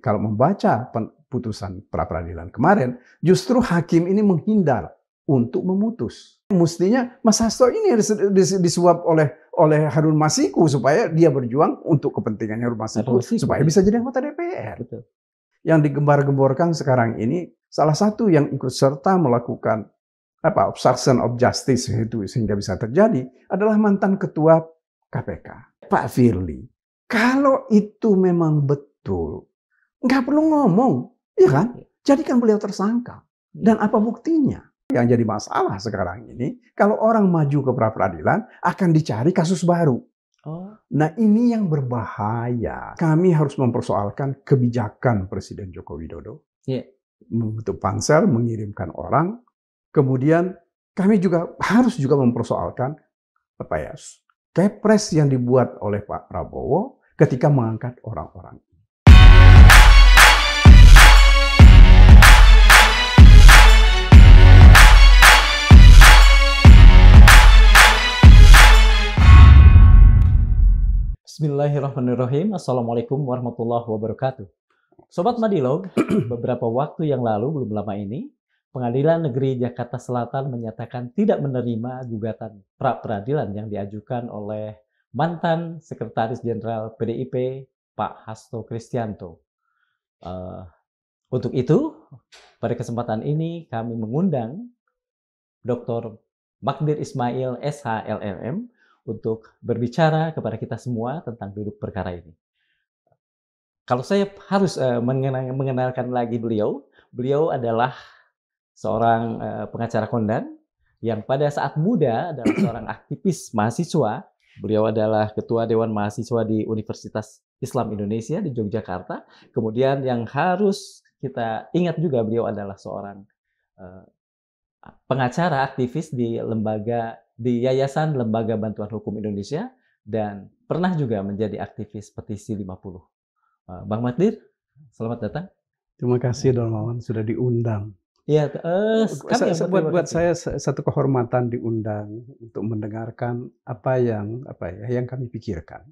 kalau membaca putusan pra-peradilan kemarin, justru hakim ini menghindar untuk memutus. Mestinya Mas Hasto ini disuap oleh Harun Masiku supaya dia berjuang untuk kepentingannya Harun Masiku supaya bisa jadi anggota DPR. Betul. Yang digembar-gemborkan sekarang ini salah satu yang ikut serta melakukan obstruction of justice itu sehingga bisa terjadi adalah mantan ketua KPK, Pak Firly. Kalau itu memang betul, nggak perlu ngomong, ya kan? Jadikan beliau tersangka. Dan apa buktinya? Yang jadi masalah sekarang ini, kalau orang maju ke pra-peradilan akan dicari kasus baru. Nah ini yang berbahaya. Kami harus mempersoalkan kebijakan Presiden Joko Widodo. Membentuk pansel, mengirimkan orang. Kemudian kami juga harus mempersoalkan kepres yang dibuat oleh Pak Prabowo ketika mengangkat orang-orang. Bismillahirrahmanirrahim. Assalamualaikum warahmatullahi wabarakatuh. Sobat Madilog, beberapa waktu yang lalu, belum lama ini, Pengadilan Negeri Jakarta Selatan menyatakan tidak menerima gugatan pra-peradilan yang diajukan oleh mantan Sekretaris Jenderal PDIP, Pak Hasto Kristianto. Untuk itu, pada kesempatan ini kami mengundang Dr. Magdir Ismail SH LLM untuk berbicara kepada kita semua tentang duduk perkara ini. Kalau saya harus mengenalkan lagi beliau adalah seorang pengacara kondang yang pada saat muda adalah seorang aktivis mahasiswa. Beliau adalah Ketua Dewan Mahasiswa di Universitas Islam Indonesia di Yogyakarta. Kemudian yang harus kita ingat juga, beliau adalah seorang pengacara aktivis di Yayasan Lembaga Bantuan Hukum Indonesia dan pernah juga menjadi aktivis petisi 50. Bang Magdir, selamat datang. Terima kasih Darmawan sudah diundang. Ya, buat saya satu kehormatan diundang untuk mendengarkan apa yang kami pikirkan.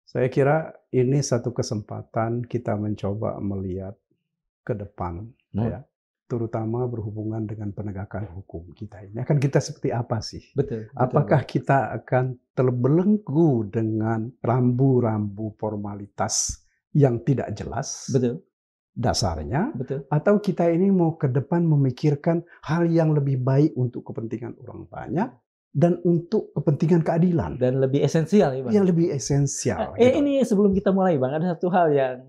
Saya kira ini satu kesempatan kita mencoba melihat ke depan, ya, terutama berhubungan dengan penegakan hukum kita ini. Akan kita seperti apa sih? Betul. Apakah kita akan terbelenggu dengan rambu-rambu formalitas yang tidak jelas? Betul. Dasarnya, betul. Atau kita ini mau ke depan memikirkan hal yang lebih baik untuk kepentingan orang banyak dan untuk kepentingan keadilan dan lebih esensial, ya Bang. Yang lebih esensial. Ini sebelum kita mulai, Bang, ada satu hal yang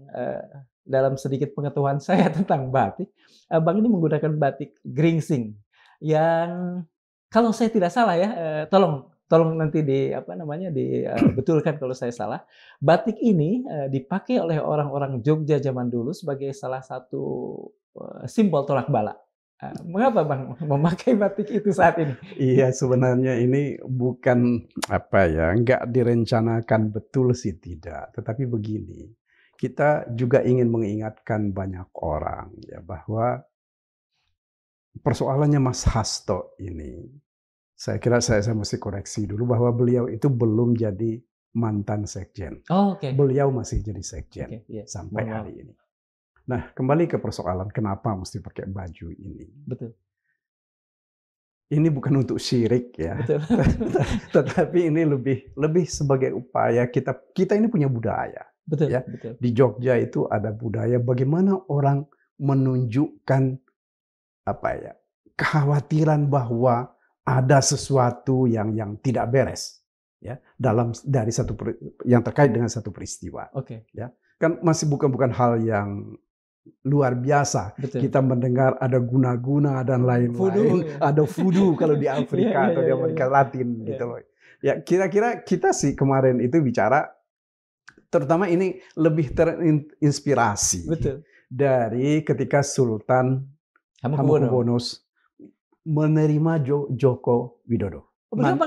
dalam sedikit pengetahuan saya tentang batik. Bang ini menggunakan batik geringsing yang kalau saya tidak salah ya, tolong nanti dibetulkan kalau saya salah. Batik ini dipakai oleh orang-orang Jogja zaman dulu sebagai salah satu simbol tolak bala. Mengapa Bang memakai batik itu saat ini? Iya, sebenarnya ini bukan nggak direncanakan betul sih, tidak. Tetapi begini, kita juga ingin mengingatkan banyak orang ya bahwa persoalannya Mas Hasto ini, saya kira saya mesti koreksi dulu bahwa beliau itu belum jadi mantan sekjen. Beliau masih jadi sekjen sampai hari ini. Nah, kembali ke persoalan kenapa mesti pakai baju ini. Betul. Ini bukan untuk syirik ya. Betul. Tetapi ini lebih sebagai upaya kita ini punya budaya. Betul, ya. betul. Di Jogja itu ada budaya bagaimana orang menunjukkan kekhawatiran bahwa ada sesuatu yang tidak beres ya yang terkait dengan satu peristiwa. Ya. Kan masih bukan hal yang luar biasa. Betul. Kita mendengar ada guna-guna dan lain-lain, ada voodoo kalau di Afrika atau di Amerika Latin gitu loh. Ya, kira-kira kita sih kemarin itu bicara terutama ini lebih terinspirasi dari ketika Sultan Hamengkubuwono menerima Joko Widodo.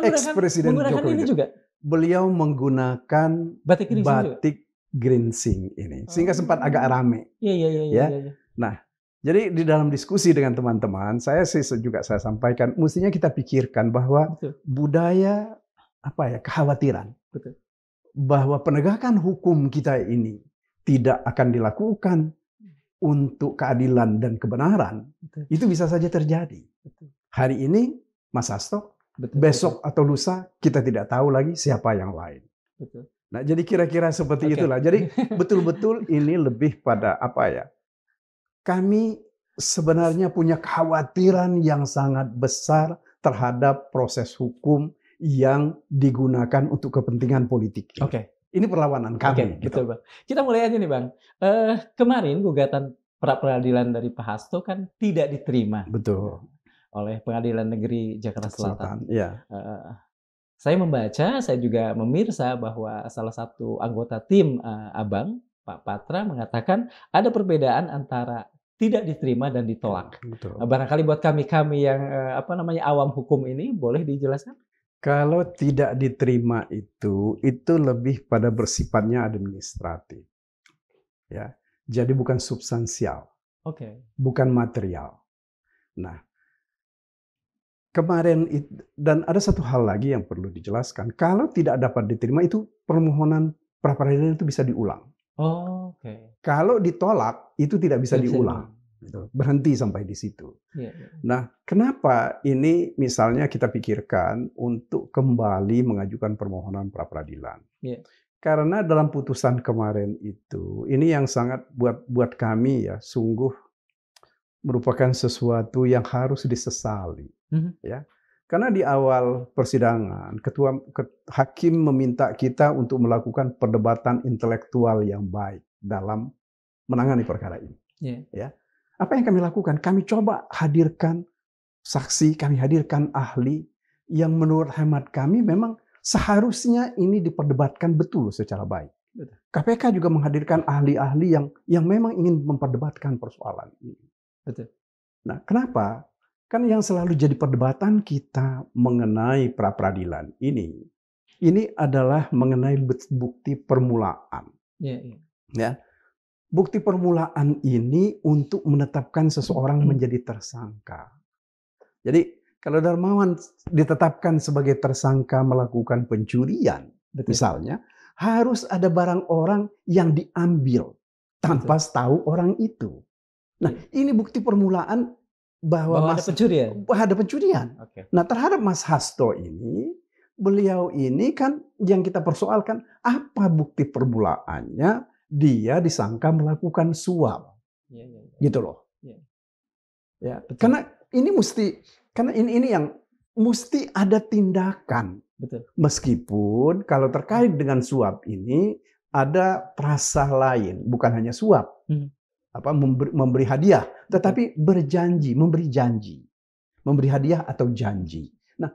Ex-presiden Joko Widodo. Juga? Beliau menggunakan batik geringsing ini. Sehingga sempat agak rame. Iya. Nah, jadi di dalam diskusi dengan teman-teman, saya sampaikan, mestinya kita pikirkan bahwa budaya kekhawatiran. Betul. Bahwa penegakan hukum kita ini tidak akan dilakukan untuk keadilan dan kebenaran, Betul. itu bisa saja terjadi. Betul. Hari ini Mas Hasto, Betul. besok atau lusa kita tidak tahu lagi siapa yang lain. Betul. Nah, jadi kira-kira seperti Oke. itulah. Jadi betul-betul ini lebih pada apa ya? Kami sebenarnya punya kekhawatiran yang sangat besar terhadap proses hukum yang digunakan untuk kepentingan politik. Oke. Ini perlawanan Oke, kami. betul Bang. Kita mulai aja nih Bang. Kemarin gugatan pra peradilan dari Pak Hasto kan tidak diterima Betul. oleh Pengadilan Negeri Jakarta Selatan. Ya. Saya membaca, saya juga memirsa bahwa salah satu anggota tim Abang, Pak Patra, mengatakan ada perbedaan antara tidak diterima dan ditolak. Betul. Barangkali buat kami yang awam hukum ini, boleh dijelaskan? Kalau tidak diterima itu lebih pada bersifatnya administratif. Ya. Jadi bukan substansial. Oke. Bukan material. Nah, kemarin dan ada satu hal lagi yang perlu dijelaskan. Kalau tidak dapat diterima itu permohonan pra peradilan itu bisa diulang. Oh, oke. Kalau ditolak itu tidak bisa diulang. Gitu. Berhenti sampai di situ. Nah, kenapa ini misalnya kita pikirkan untuk kembali mengajukan permohonan pra peradilan? Karena dalam putusan kemarin itu, ini yang sangat buat kami ya sungguh merupakan sesuatu yang harus disesali. Ya, karena di awal persidangan hakim meminta kita untuk melakukan perdebatan intelektual yang baik dalam menangani perkara ini. Ya, apa yang kami lakukan? Kami coba hadirkan saksi, kami hadirkan ahli yang menurut hemat kami memang seharusnya ini diperdebatkan betul secara baik. Betul. KPK juga menghadirkan ahli-ahli yang memang ingin memperdebatkan persoalan ini. Betul. Nah, kenapa? Kan yang selalu jadi perdebatan kita mengenai pra peradilan ini adalah mengenai bukti permulaan. Ya. Bukti permulaan ini untuk menetapkan seseorang menjadi tersangka. Jadi kalau Darmawan ditetapkan sebagai tersangka melakukan pencurian, misalnya, harus ada barang orang yang diambil tanpa tahu orang itu. Nah, ini bukti permulaan bahwa ada pencurian. Nah, terhadap Mas Hasto ini, beliau ini kan yang kita persoalkan apa bukti permulaannya dia disangka melakukan suap. Gitu loh. Ya, karena ini yang mesti ada tindakan. Betul. Meskipun kalau terkait dengan suap ini ada prasah lain, bukan hanya suap. Memberi hadiah, tetapi berjanji, memberi janji. Memberi hadiah atau janji. Nah,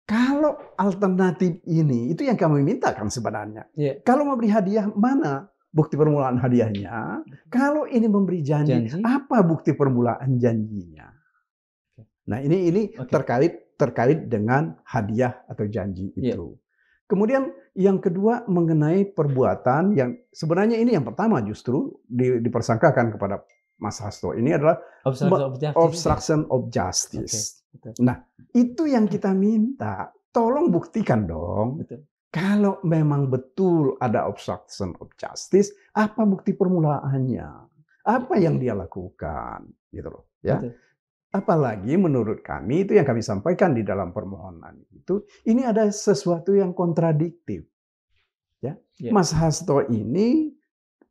kalau alternatif ini, itu yang kami minta kan sebenarnya. Kalau memberi hadiah, mana bukti permulaan hadiahnya? Kalau ini memberi janji, apa bukti permulaan janjinya? Nah, ini terkait dengan hadiah atau janji itu. Kemudian yang kedua mengenai perbuatan yang sebenarnya ini yang pertama justru dipersangkakan kepada Mas Hasto. Ini adalah obstruction of justice. Nah, itu yang kita minta. Tolong buktikan dong. Kalau memang betul ada obstruction of justice, apa bukti permulaannya? Apa yang dia lakukan? Gitu loh. Ya. Apalagi menurut kami itu yang kami sampaikan di dalam permohonan itu, ini ada sesuatu yang kontradiktif. Ya. Mas Hasto ini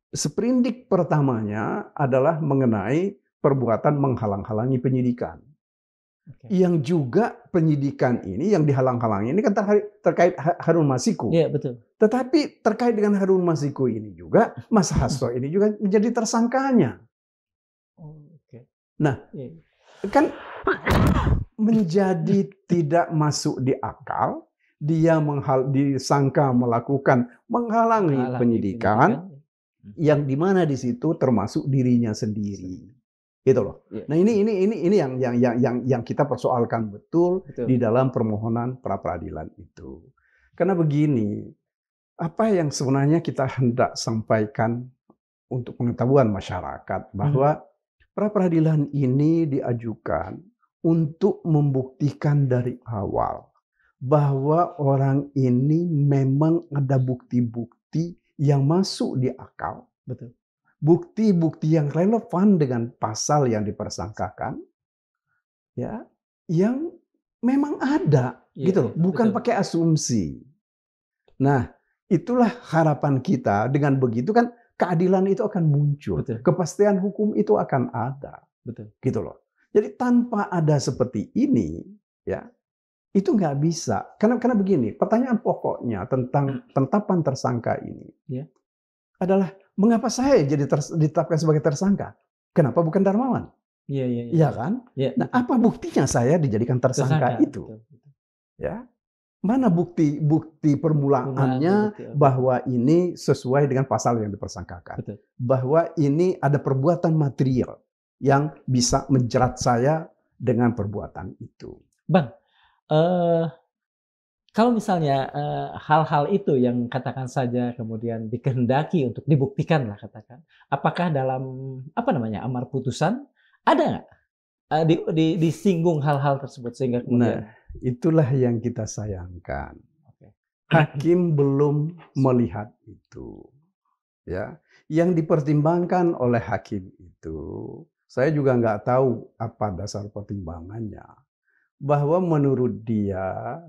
sprindik pertamanya adalah mengenai perbuatan menghalang-halangi penyidikan. Yang juga penyidikan ini yang dihalang-halangi ini kan terkait Harun Masiku. Betul. Tetapi terkait dengan Harun Masiku ini juga Mas Hasto ini juga menjadi tersangkanya. Nah, kan menjadi tidak masuk di akal, dia disangka menghalangi penyidikan yang dimana di situ termasuk dirinya sendiri, gitu loh. Nah ini yang kita persoalkan betul di dalam permohonan pra peradilan itu. Karena begini, apa yang sebenarnya kita hendak sampaikan untuk pengetahuan masyarakat bahwa pra peradilan ini diajukan untuk membuktikan dari awal bahwa orang ini memang ada bukti-bukti yang masuk di akal Betul. Bukti-bukti yang relevan dengan pasal yang dipersangkakan, ya, yang memang ada, Iya, gitu loh, iya, bukan betul. pakai asumsi. Nah, itulah harapan kita. Dengan begitu kan keadilan itu akan muncul, Betul. kepastian hukum itu akan ada, Betul. gitu loh. Jadi tanpa ada seperti ini, ya, itu nggak bisa. Karena begini, pertanyaan pokoknya tentang penetapan tersangka ini Ya. adalah mengapa saya jadi ditetapkan sebagai tersangka? Kenapa bukan Darmawan? Iya, iya, iya. Iya kan? Iya, Nah, betul. apa buktinya saya dijadikan tersangka itu? Betul, betul. Ya, mana bukti Penggunaannya permulaannya betul, bahwa ini sesuai dengan pasal yang dipersangkakan? betul. Bahwa ini ada perbuatan material yang bisa menjerat saya dengan perbuatan itu. Bang, eh, kalau misalnya hal-hal itu yang katakan saja kemudian dikehendaki untuk dibuktikan lah katakan, apakah dalam apa namanya amar putusan ada nggak disinggung hal-hal tersebut sehingga kemudian? Nah, itulah yang kita sayangkan. Oke. Hakim belum melihat itu. Ya, yang dipertimbangkan oleh hakim itu, saya juga nggak tahu apa dasar pertimbangannya. Bahwa menurut dia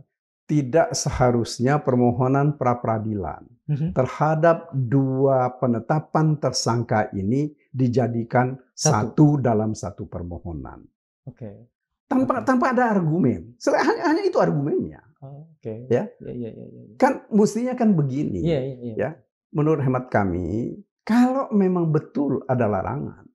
tidak seharusnya permohonan pra-peradilan Mhm. terhadap dua penetapan tersangka ini dijadikan Satu. satu dalam satu permohonan. Oke. Tanpa ada argumen. Hanya itu argumennya. Oke. Ya. Iya, iya, iya, iya. Kan mestinya kan begini. Iya, iya, iya. Ya. Menurut hemat kami, kalau memang betul ada larangan,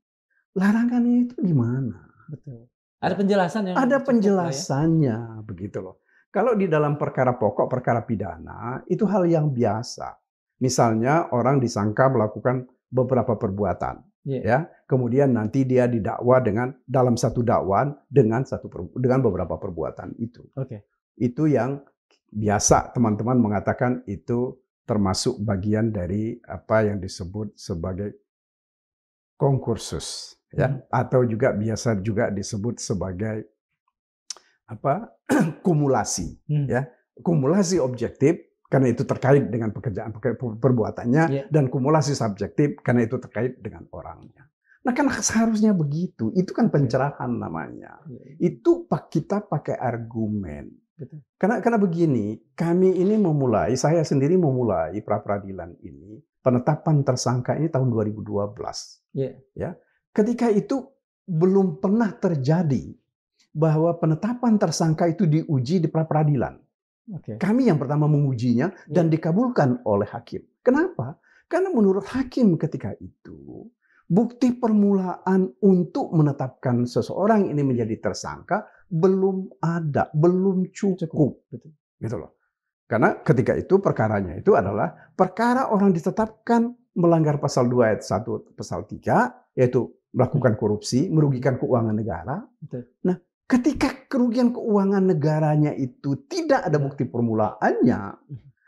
larangannya itu di mana? Betul. Ada penjelasan yang Ada cukup lah ya. penjelasannya, begitu loh. Kalau di dalam perkara pokok, perkara pidana, itu hal yang biasa. Misalnya orang disangka melakukan beberapa perbuatan, Iya. ya. Kemudian nanti dia didakwa dengan dalam satu dakwaan dengan beberapa perbuatan itu. Oke. Itu yang biasa teman-teman mengatakan itu termasuk bagian dari apa yang disebut sebagai konkursus, ya, atau juga biasa juga disebut sebagai apa kumulasi, ya, kumulasi objektif karena itu terkait dengan perbuatannya, Iya. dan kumulasi subjektif karena itu terkait dengan orangnya. Nah, kan seharusnya begitu. Itu kan pencerahan namanya. Iya. Itu kita pakai argumen. Betul. Karena begini, kami ini saya sendiri memulai pra-peradilan ini, penetapan tersangka ini tahun 2012. Iya. Ya. Ketika itu belum pernah terjadi bahwa penetapan tersangka itu diuji di pra-peradilan. Oke. Kami yang pertama mengujinya dan dikabulkan oleh hakim. Kenapa? Karena menurut hakim ketika itu, bukti permulaan untuk menetapkan seseorang ini menjadi tersangka belum ada, belum cukup. Betul. Gitu loh. Karena ketika itu perkaranya itu adalah perkara orang ditetapkan melanggar pasal 2 ayat 1 pasal 3, yaitu melakukan korupsi, merugikan keuangan negara. Betul. Nah, ketika kerugian keuangan negaranya itu tidak ada bukti permulaannya,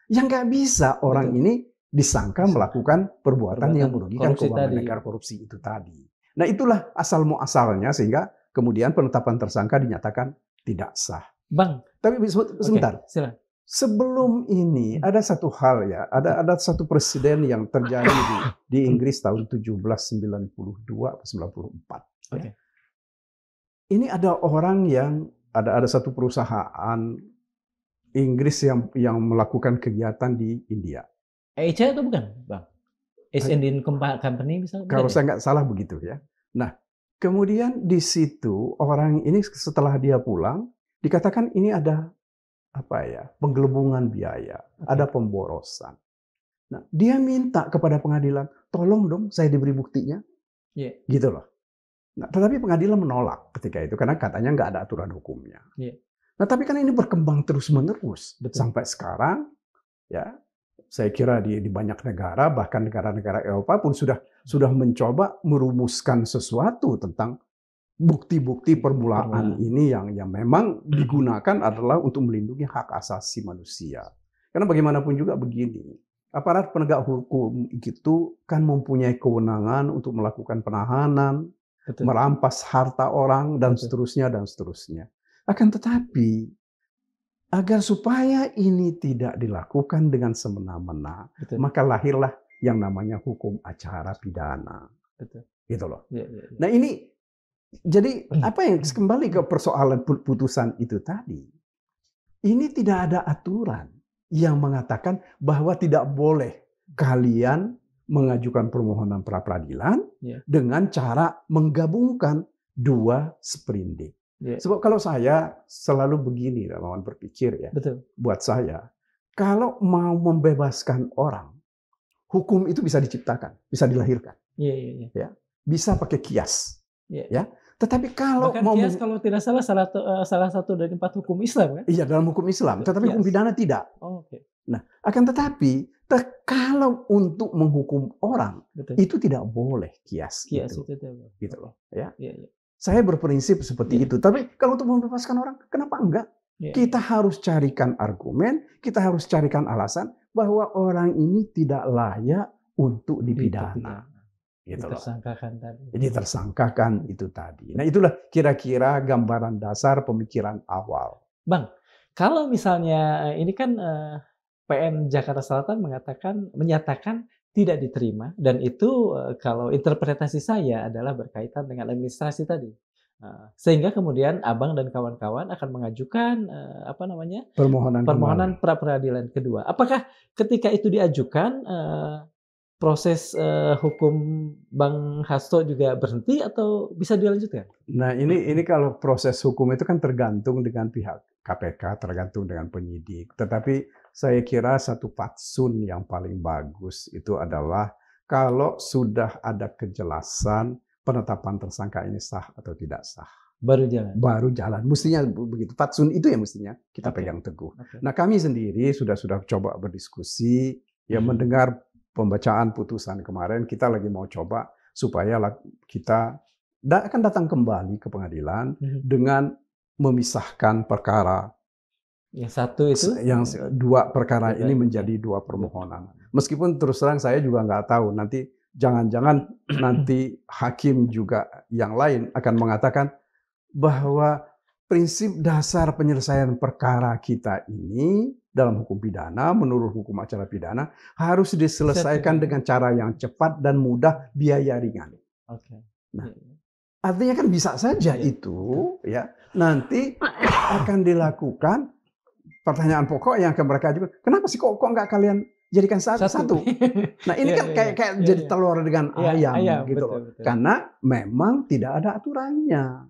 yang nggak bisa orang ini disangka melakukan perbuatan yang merugikan keuangan negara, korupsi itu tadi. Nah, itulah asal muasalnya sehingga kemudian penetapan tersangka dinyatakan tidak sah. Bang, tapi sebentar. Silakan. Sebelum ini ada satu hal ya, ada satu presiden yang terjadi di Inggris tahun 1792 atau 94. Oke. Ya. Ini ada orang yang ada satu perusahaan Inggris yang melakukan kegiatan di India. EIC itu bukan, Bang? East Indian Company misalnya? Kalau saya nggak salah begitu ya. Nah, kemudian di situ orang ini setelah dia pulang dikatakan ini ada penggelembungan biaya, ada pemborosan. Nah, dia minta kepada pengadilan, tolong dong saya diberi buktinya, gitu loh. Nah, tetapi pengadilan menolak ketika itu karena katanya nggak ada aturan hukumnya. Nah, tapi kan ini berkembang terus-menerus sampai sekarang, ya. Saya kira di banyak negara, bahkan negara-negara Eropa pun sudah mencoba merumuskan sesuatu tentang bukti-bukti permulaan ini yang memang digunakan adalah untuk melindungi hak asasi manusia. Karena bagaimanapun juga begini, aparat penegak hukum itu kan mempunyai kewenangan untuk melakukan penahanan, merampas harta orang, dan seterusnya, dan seterusnya. Akan tetapi, agar supaya ini tidak dilakukan dengan semena-mena, maka lahirlah yang namanya hukum acara pidana. Betul. Gitu loh. Ya, ya, ya. Nah ini, jadi apa yang kembali ke persoalan putusan itu tadi, ini tidak ada aturan yang mengatakan bahwa tidak boleh kalian mengajukan permohonan pra peradilan dengan cara menggabungkan dua sprindik. Sebab kalau saya selalu begini, Rahmawan berpikir ya, betul. Buat saya, kalau mau membebaskan orang, hukum itu bisa diciptakan, bisa dilahirkan, ya, bisa pakai kias, ya. Tetapi kalau bahkan kias kalau tidak salah salah satu dari 4 hukum Islam kan? Iya, dalam hukum Islam, tetapi hukum pidana tidak. Oh, okay. Nah, akan tetapi kalau untuk menghukum orang, itu tidak boleh kias itu. Gitu loh, ya. Saya berprinsip seperti itu. Tapi kalau untuk membebaskan orang, kenapa enggak? Kita harus carikan argumen, kita harus carikan alasan bahwa orang ini tidak layak untuk dipidana. Gitu loh. Jadi tersangkakan itu tadi. Nah, itulah kira-kira gambaran dasar pemikiran awal. Bang, kalau misalnya ini kan PN Jakarta Selatan menyatakan tidak diterima, dan itu kalau interpretasi saya adalah berkaitan dengan administrasi tadi. Sehingga kemudian Abang dan kawan-kawan akan mengajukan permohonan pra peradilan kedua. Apakah ketika itu diajukan proses hukum Bang Hasto juga berhenti atau bisa dilanjutkan? Nah, ini kalau proses hukum itu kan tergantung dengan pihak KPK, tergantung dengan penyidik. Tetapi saya kira satu fatsun yang paling bagus itu adalah kalau sudah ada kejelasan penetapan tersangka ini sah atau tidak sah. Baru jalan. Baru jalan. Mestinya begitu. Fatsun itu yang mestinya kita pegang teguh. Nah, kami sendiri sudah coba berdiskusi, ya mendengar pembacaan putusan kemarin, kita lagi mau coba supaya kita akan datang kembali ke pengadilan dengan memisahkan perkara. Yang satu itu? Yang dua perkara ini menjadi dua permohonan. Meskipun terus terang saya juga nggak tahu, nanti jangan-jangan nanti hakim juga yang lain akan mengatakan bahwa prinsip dasar penyelesaian perkara kita ini dalam hukum pidana, menurut hukum acara pidana, harus diselesaikan dengan cara yang cepat dan mudah, biaya ringan. Nah, artinya kan bisa saja itu, ya, nanti akan dilakukan. Pertanyaan pokok yang akan mereka ajukan, kenapa sih kok nggak kalian jadikan satu? Nah, ini kan kayak jadi telur dengan ayam gitu loh. Betul. Karena memang tidak ada aturannya.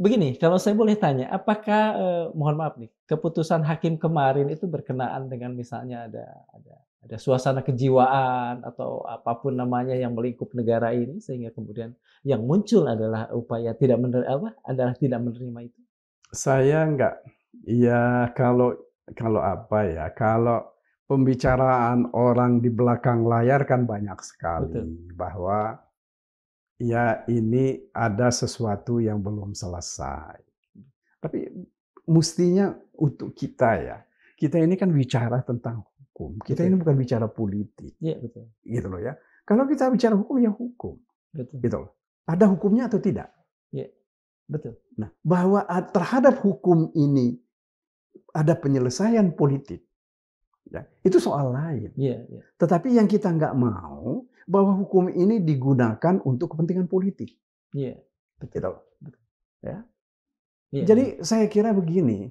Begini, kalau saya boleh tanya, apakah mohon maaf nih, keputusan hakim kemarin itu berkenaan dengan misalnya ada suasana kejiwaan atau apapun namanya yang melingkup negara ini, sehingga kemudian yang muncul adalah upaya tidak menerima itu? Saya enggak. Ya, kalau pembicaraan orang di belakang layar kan banyak sekali. Betul. Bahwa ya ini ada sesuatu yang belum selesai. Tapi mestinya untuk kita ini kan bicara tentang hukum. Kita ini bukan bicara politik. Iya, betul. Gitu loh ya. Kalau kita bicara hukum ya hukum. Betul. Gitu loh. Ada hukumnya atau tidak? Iya. Betul. Nah, bahwa terhadap hukum ini ada penyelesaian politik, ya, itu soal lain. Tetapi yang kita nggak mau bahwa hukum ini digunakan untuk kepentingan politik. Betul. Ya. Jadi saya kira begini,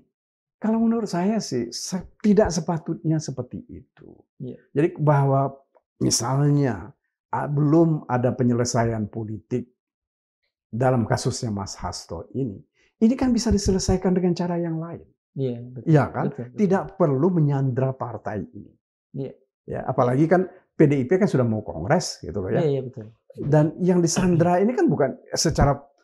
kalau menurut saya sih tidak sepatutnya seperti itu. Jadi bahwa misalnya belum ada penyelesaian politik dalam kasusnya Mas Hasto ini kan bisa diselesaikan dengan cara yang lain. Iya kan? Betul. Tidak perlu menyandra partai ini. Ya, apalagi kan PDIP kan sudah mau kongres gitu loh ya. Betul. Dan yang disandra ini kan bukan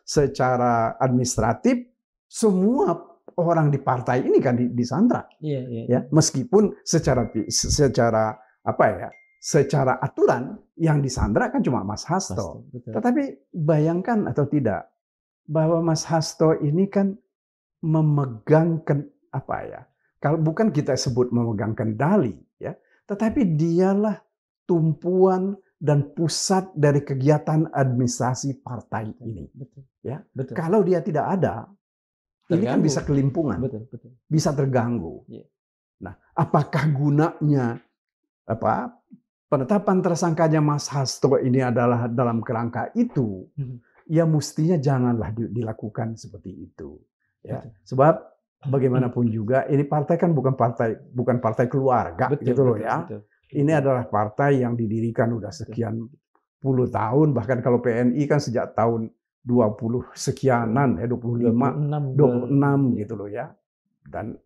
secara administratif, semua orang di partai ini kan disandra. Ya, meskipun secara aturan yang disandra kan cuma Mas Hasto. Tetapi bayangkan atau tidak bahwa Mas Hasto ini kan memegang kalau bukan kita sebut memegang kendali ya, tetapi dialah tumpuan dan pusat dari kegiatan administrasi partai ini. Ya. Betul. Kalau dia tidak ada, ini kan bisa kelimpungan. Betul. Bisa terganggu. Nah, apakah gunanya penetapan tersangkanya Mas Hasto ini adalah dalam kerangka itu, Mhm. ya mestinya janganlah dilakukan seperti itu. Ya, Betul. sebab bagaimanapun juga ini partai kan bukan partai keluarga Betul, gitu loh betul, ya. betul. Ini Betul, adalah partai yang didirikan udah betul. sekian puluh tahun, bahkan kalau PNI kan sejak tahun 20 sekianan ya 25, 26 iya. gitu loh ya. Dan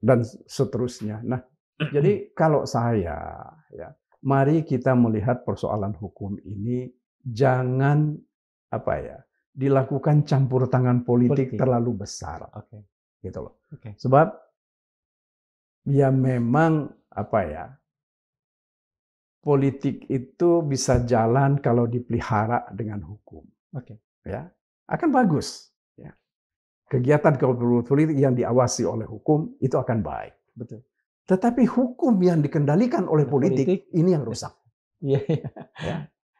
seterusnya. Nah, jadi kalau saya ya, mari kita melihat persoalan hukum ini jangan apa ya, dilakukan campur tangan politik Politik. terlalu besar Oke, gitu loh. oke. Sebab ya memang apa ya, politik itu bisa jalan kalau dipelihara dengan hukum, Oke. ya. Akan bagus, ya. Kegiatan politik yang diawasi oleh hukum itu akan baik. Betul. Tetapi hukum yang dikendalikan oleh Oleh politik politik, ini yang rusak, iya, iya. ya.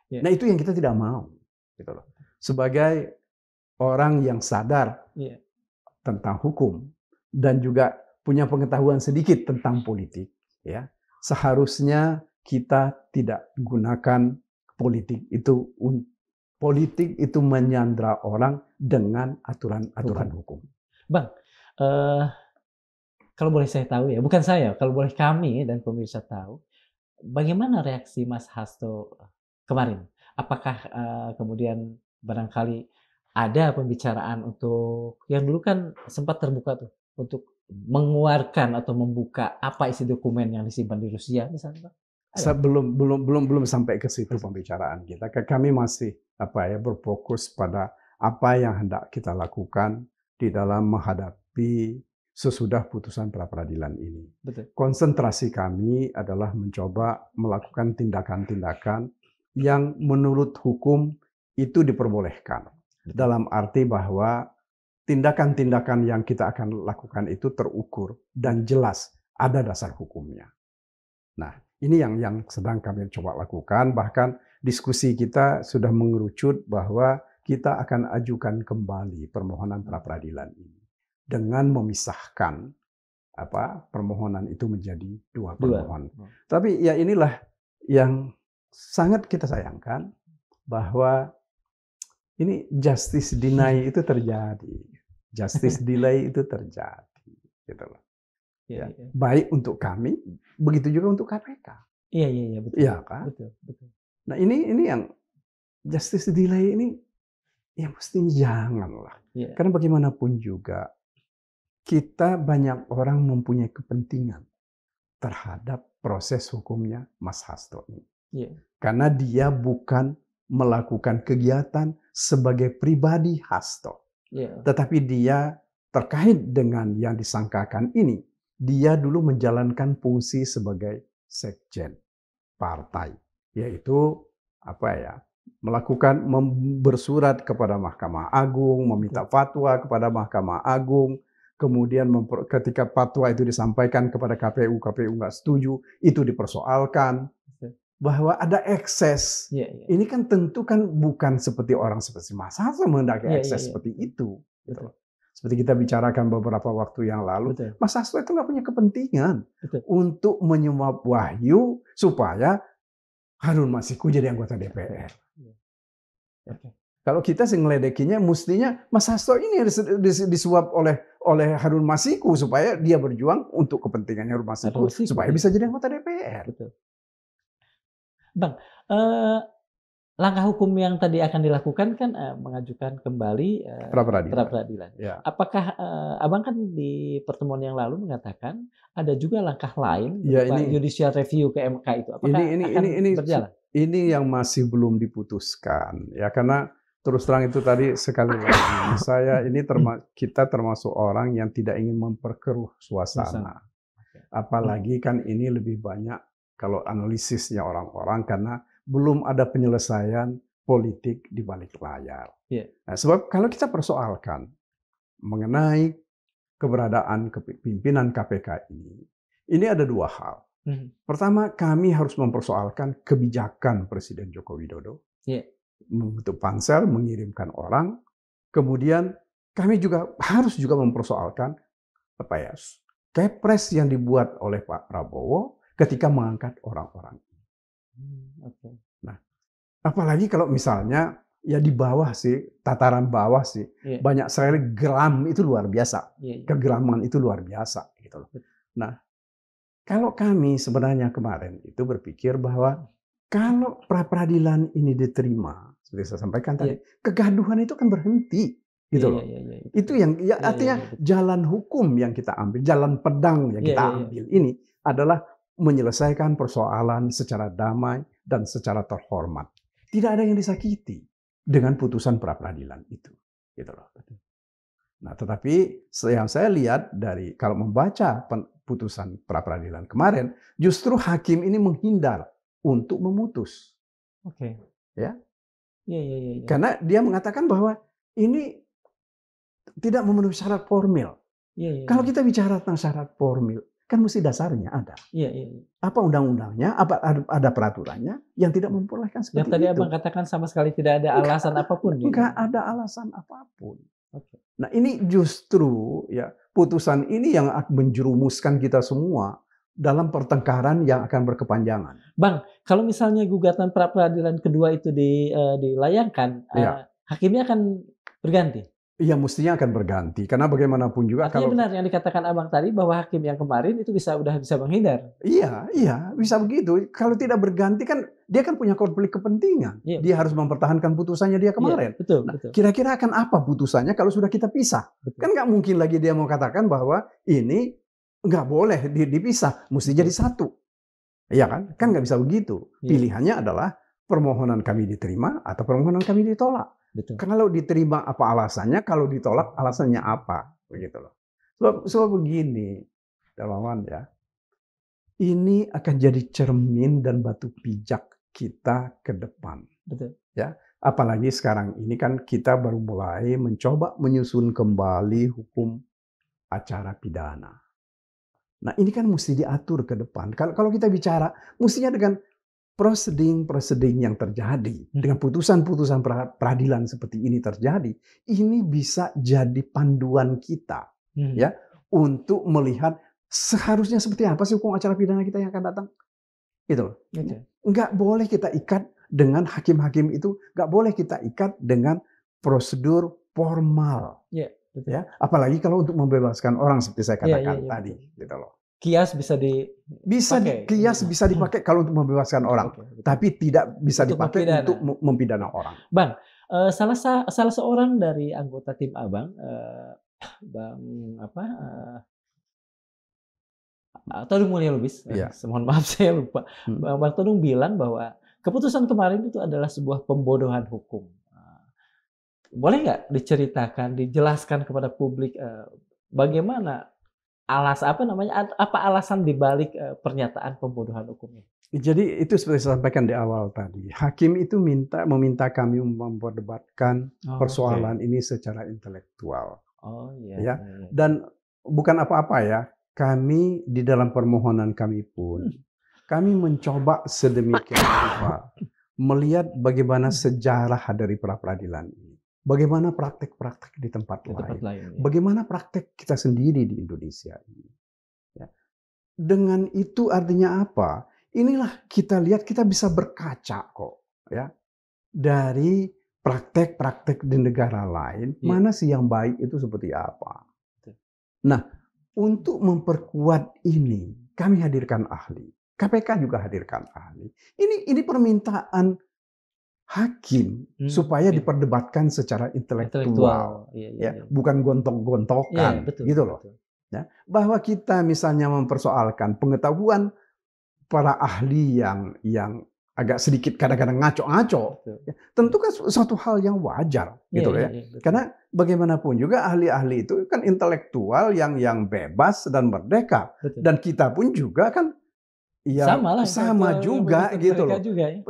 Iya, Nah, itu yang kita tidak mau, gitu loh. Sebagai orang yang sadar iya. tentang hukum dan juga punya pengetahuan sedikit tentang politik, ya. Seharusnya kita tidak gunakan politik itu menyandra orang dengan aturan-aturan hukum. Bang, kalau boleh saya tahu ya, bukan saya, kalau boleh kami dan pemirsa tahu, bagaimana reaksi Mas Hasto kemarin? Apakah, kemudian barangkali ada pembicaraan untuk yang dulu kan sempat terbuka tuh, untuk mengeluarkan atau membuka apa isi dokumen yang disimpan di Rusia misalnya, Bang? Ada? Belum sampai ke situ pembicaraan kita. Kami masih berfokus pada apa yang hendak kita lakukan di dalam menghadapi sesudah putusan pra peradilan ini. Betul. Konsentrasi kami adalah mencoba melakukan tindakan-tindakan yang menurut hukum itu diperbolehkan. Dalam arti bahwa tindakan-tindakan yang kita akan lakukan itu terukur dan jelas ada dasar hukumnya. Nah, ini yang sedang kami coba lakukan. Bahkan diskusi kita sudah mengerucut bahwa kita akan ajukan kembali permohonan pra peradilan ini dengan memisahkan permohonan itu menjadi dua permohonan. Tapi ya inilah yang sangat kita sayangkan, bahwa ini justice deny itu terjadi. Justice delay itu terjadi, gitu loh. Ya, baik untuk kami, begitu juga untuk KPK. Iya, betul. Iya kan? Betul. Nah, ini yang justice delay ini ya mestinya janganlah. Iya. Karena bagaimanapun juga kita banyak orang mempunyai kepentingan terhadap proses hukumnya Mas Hasto ini. Iya. Karena dia bukan melakukan kegiatan sebagai pribadi Hasto. Iya. Tetapi dia terkait dengan yang disangkakan ini, dia dulu menjalankan fungsi sebagai sekjen partai, yaitu bersurat kepada Mahkamah Agung, meminta fatwa kepada Mahkamah Agung, kemudian ketika fatwa itu disampaikan kepada KPU nggak setuju, itu dipersoalkan bahwa ada ekses. Ini kan tentu kan bukan seperti orang seperti Mas Hasto menghendaki ekses seperti itu. Gitu. Seperti kita bicarakan beberapa waktu yang lalu, Mas Hasto itu nggak punya kepentingan untuk menyuap Wahyu supaya Harun Masiku jadi anggota DPR. Kalau kita sih ngeledekinya, mestinya Mas Hasto ini disuap oleh Harun Masiku supaya dia berjuang untuk kepentingannya Harun Masiku supaya bisa jadi anggota DPR. Betul. Bang, langkah hukum yang tadi akan dilakukan kan mengajukan kembali pra peradilan. Ya. Apakah Abang kan di pertemuan yang lalu mengatakan ada juga langkah lain berupa judicial review ke MK itu? Apakah akan berjalan? Ini yang masih belum diputuskan ya, karena terus terang itu tadi sekali lagi saya ini kita termasuk orang yang tidak ingin memperkeruh suasana. Apalagi kan ini lebih banyak kalau analisisnya orang-orang karena belum ada penyelesaian politik di balik layar. Nah, sebab kalau kita persoalkan mengenai keberadaan pimpinan KPK ini ada dua hal. Pertama, kami harus mempersoalkan kebijakan Presiden Joko Widodo. Membentuk pansel, mengirimkan orang. Kemudian kami juga harus mempersoalkan Kepres yang dibuat oleh Pak Prabowo ketika mengangkat orang-orang. Oke. Nah, apalagi kalau misalnya ya di bawah sih, tataran bawah sih, Iya. banyak sekali geram itu luar biasa. Iya, iya. Kegeraman itu luar biasa gitu loh. Nah, kalau kami sebenarnya kemarin itu berpikir bahwa kalau pra-peradilan ini diterima, seperti saya sampaikan tadi, Iya. kegaduhan itu kan berhenti Iya, gitu iya, loh. iya, iya, Itu betul. yang ya Iya, iya, artinya iya, betul. jalan hukum yang kita ambil, jalan pedang yang Iya, kita iya, iya. ambil ini adalah menyelesaikan persoalan secara damai dan secara terhormat. Tidak ada yang disakiti dengan putusan pra-peradilan itu, gitu loh. Nah, tetapi yang saya lihat dari kalau membaca putusan pra-peradilan kemarin, justru hakim ini menghindar untuk memutus, Oke. ya. Iya, iya, iya, iya. Karena dia mengatakan bahwa ini tidak memenuhi syarat formil. Iya, iya, Kalau iya. kita bicara tentang syarat formil, kan mesti dasarnya ada. Iya, iya, iya. Apa undang-undangnya, apa ada peraturannya yang tidak membolehkan Yang seperti tadi itu. Abang katakan sama sekali tidak ada Enggak, alasan apapun ya. enggak ada alasan apapun. Oke. Nah, ini justru ya putusan ini yang akan menjerumuskan kita semua dalam pertengkaran yang akan berkepanjangan. Bang, kalau misalnya gugatan pra-peradilan kedua itu dilayangkan, Ya, hakimnya akan berganti? iya mestinya akan berganti karena bagaimanapun juga Artinya kalau benar yang dikatakan Abang tadi bahwa hakim yang kemarin itu udah bisa menghindar? iya bisa begitu. Kalau tidak berganti kan dia kan punya konflik kepentingan. Iya, Dia harus mempertahankan putusannya dia iya, kemarin. betul, Nah, betul, kira-kira akan apa putusannya kalau sudah kita pisah? betul. Kan nggak mungkin lagi dia mau katakan bahwa ini nggak boleh dipisah, mesti Betul. jadi satu. Iya kan? Kan nggak bisa begitu. Iya. Pilihannya adalah permohonan kami diterima atau permohonan kami ditolak. Betul. Kalau diterima apa alasannya, kalau ditolak alasannya apa, begitu loh. Sebab begini, Darmawan ya, ini akan jadi cermin dan batu pijak kita ke depan. Betul. Ya, apalagi sekarang ini kan kita baru mulai mencoba menyusun kembali hukum acara pidana. Nah, ini kan mesti diatur ke depan. Kalau kita bicara, mestinya dengan proseding yang terjadi, dengan putusan-putusan peradilan seperti ini terjadi, ini bisa jadi panduan kita, ya, untuk melihat seharusnya seperti apa sih hukum acara pidana kita yang akan datang. Gitu loh. Oke. Nggak boleh kita ikat dengan hakim-hakim itu, nggak boleh kita ikat dengan prosedur formal. Iya, betul. Ya, apalagi kalau untuk membebaskan orang seperti saya Iya, iya, katakan iya, tadi, betul. gitu loh. Kias bisa Kias bisa dipakai kalau untuk membebaskan orang, Oke, betul. tapi tidak bisa Untuk dipakai mempidana. untuk mempidana orang. Bang, salah seorang dari anggota tim Abang, Bang apa, Todung Mulya Lubis, Iya. mohon maaf saya lupa. Bang Todung bilang bahwa keputusan kemarin itu adalah sebuah pembodohan hukum. Boleh nggak diceritakan, dijelaskan kepada publik bagaimana apa alasan dibalik pernyataan pembodohan hukum ini? Jadi itu seperti saya sampaikan di awal tadi. Hakim itu meminta kami memperdebatkan persoalan ini secara intelektual. Oh iya. Ya. Dan bukan apa-apa ya. Kami di dalam permohonan kami pun kami mencoba sedemikian rupa melihat bagaimana sejarah dari pra-peradilan ini. Bagaimana praktek-praktek di tempat lain. Ya. Bagaimana praktek kita sendiri di Indonesia ini. Ya. Dengan itu artinya apa? Inilah kita lihat, kita bisa berkaca kok. Ya. Dari praktek-praktek di negara lain, mana sih yang baik itu seperti apa. Nah, untuk memperkuat ini, kami hadirkan ahli. KPK juga hadirkan ahli. Ini permintaan hakim supaya diperdebatkan secara intelektual. Iya. Bukan gontok-gontokan, gitu loh. Ya, bahwa kita misalnya mempersoalkan pengetahuan para ahli yang agak sedikit kadang-kadang ngaco-ngaco, ya, tentu kan suatu hal yang wajar, gitu loh ya. Karena bagaimanapun juga ahli-ahli itu kan intelektual yang bebas dan merdeka, dan kita pun juga kan ya sama juga gitu loh,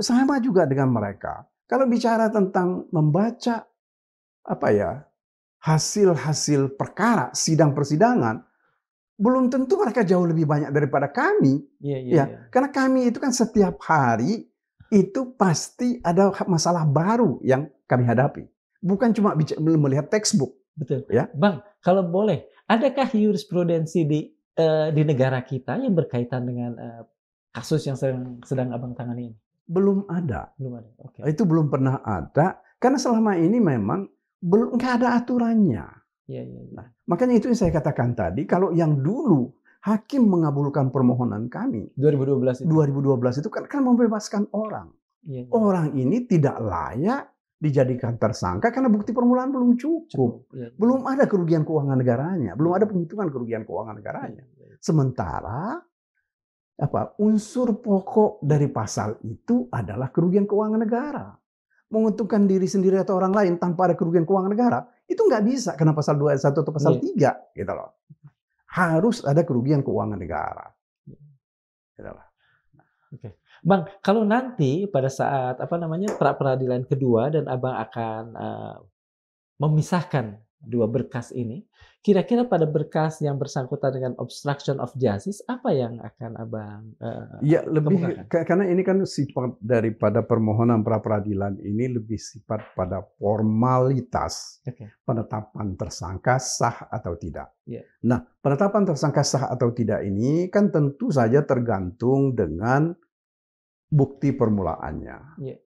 sama juga dengan mereka. Kalau bicara tentang membaca apa ya hasil-hasil perkara sidang persidangan, belum tentu mereka jauh lebih banyak daripada kami, ya. Karena kami itu kan setiap hari itu pasti ada masalah baru yang kami hadapi. Bukan cuma melihat textbook. Betul. Ya. Bang, kalau boleh, adakah jurisprudensi di negara kita yang berkaitan dengan kasus yang sedang Abang tangani ini? belum ada. Belum ada. Oke. Itu belum pernah ada karena selama ini memang belum nggak ada aturannya. Iya, iya, iya. Nah, makanya itu yang saya katakan tadi, kalau yang dulu hakim mengabulkan permohonan kami 2012 itu. 2012 itu kan membebaskan orang. Iya, iya. Orang ini tidak layak dijadikan tersangka karena bukti permulaan belum cukup. Iya, iya. Belum ada kerugian keuangan negaranya, belum ada penghitungan kerugian keuangan negaranya. Iya, iya. Sementara unsur pokok dari pasal itu adalah kerugian keuangan negara. Menguntungkan diri sendiri atau orang lain tanpa ada kerugian keuangan negara, itu nggak bisa karena pasal 2 ayat 1 atau pasal 3 gitu loh. Harus ada kerugian keuangan negara. Gitu loh. Oke. Bang, kalau nanti pada saat pra peradilan kedua dan Abang akan memisahkan dua berkas ini, kira-kira pada berkas yang bersangkutan dengan obstruction of justice apa yang akan Abang Ya lebih kemukakan? karena ini kan sifat daripada permohonan pra peradilan ini lebih sifat pada formalitas Oke. penetapan tersangka sah atau tidak. Iya. Nah, penetapan tersangka sah atau tidak ini kan tentu saja tergantung dengan bukti permulaannya. Iya.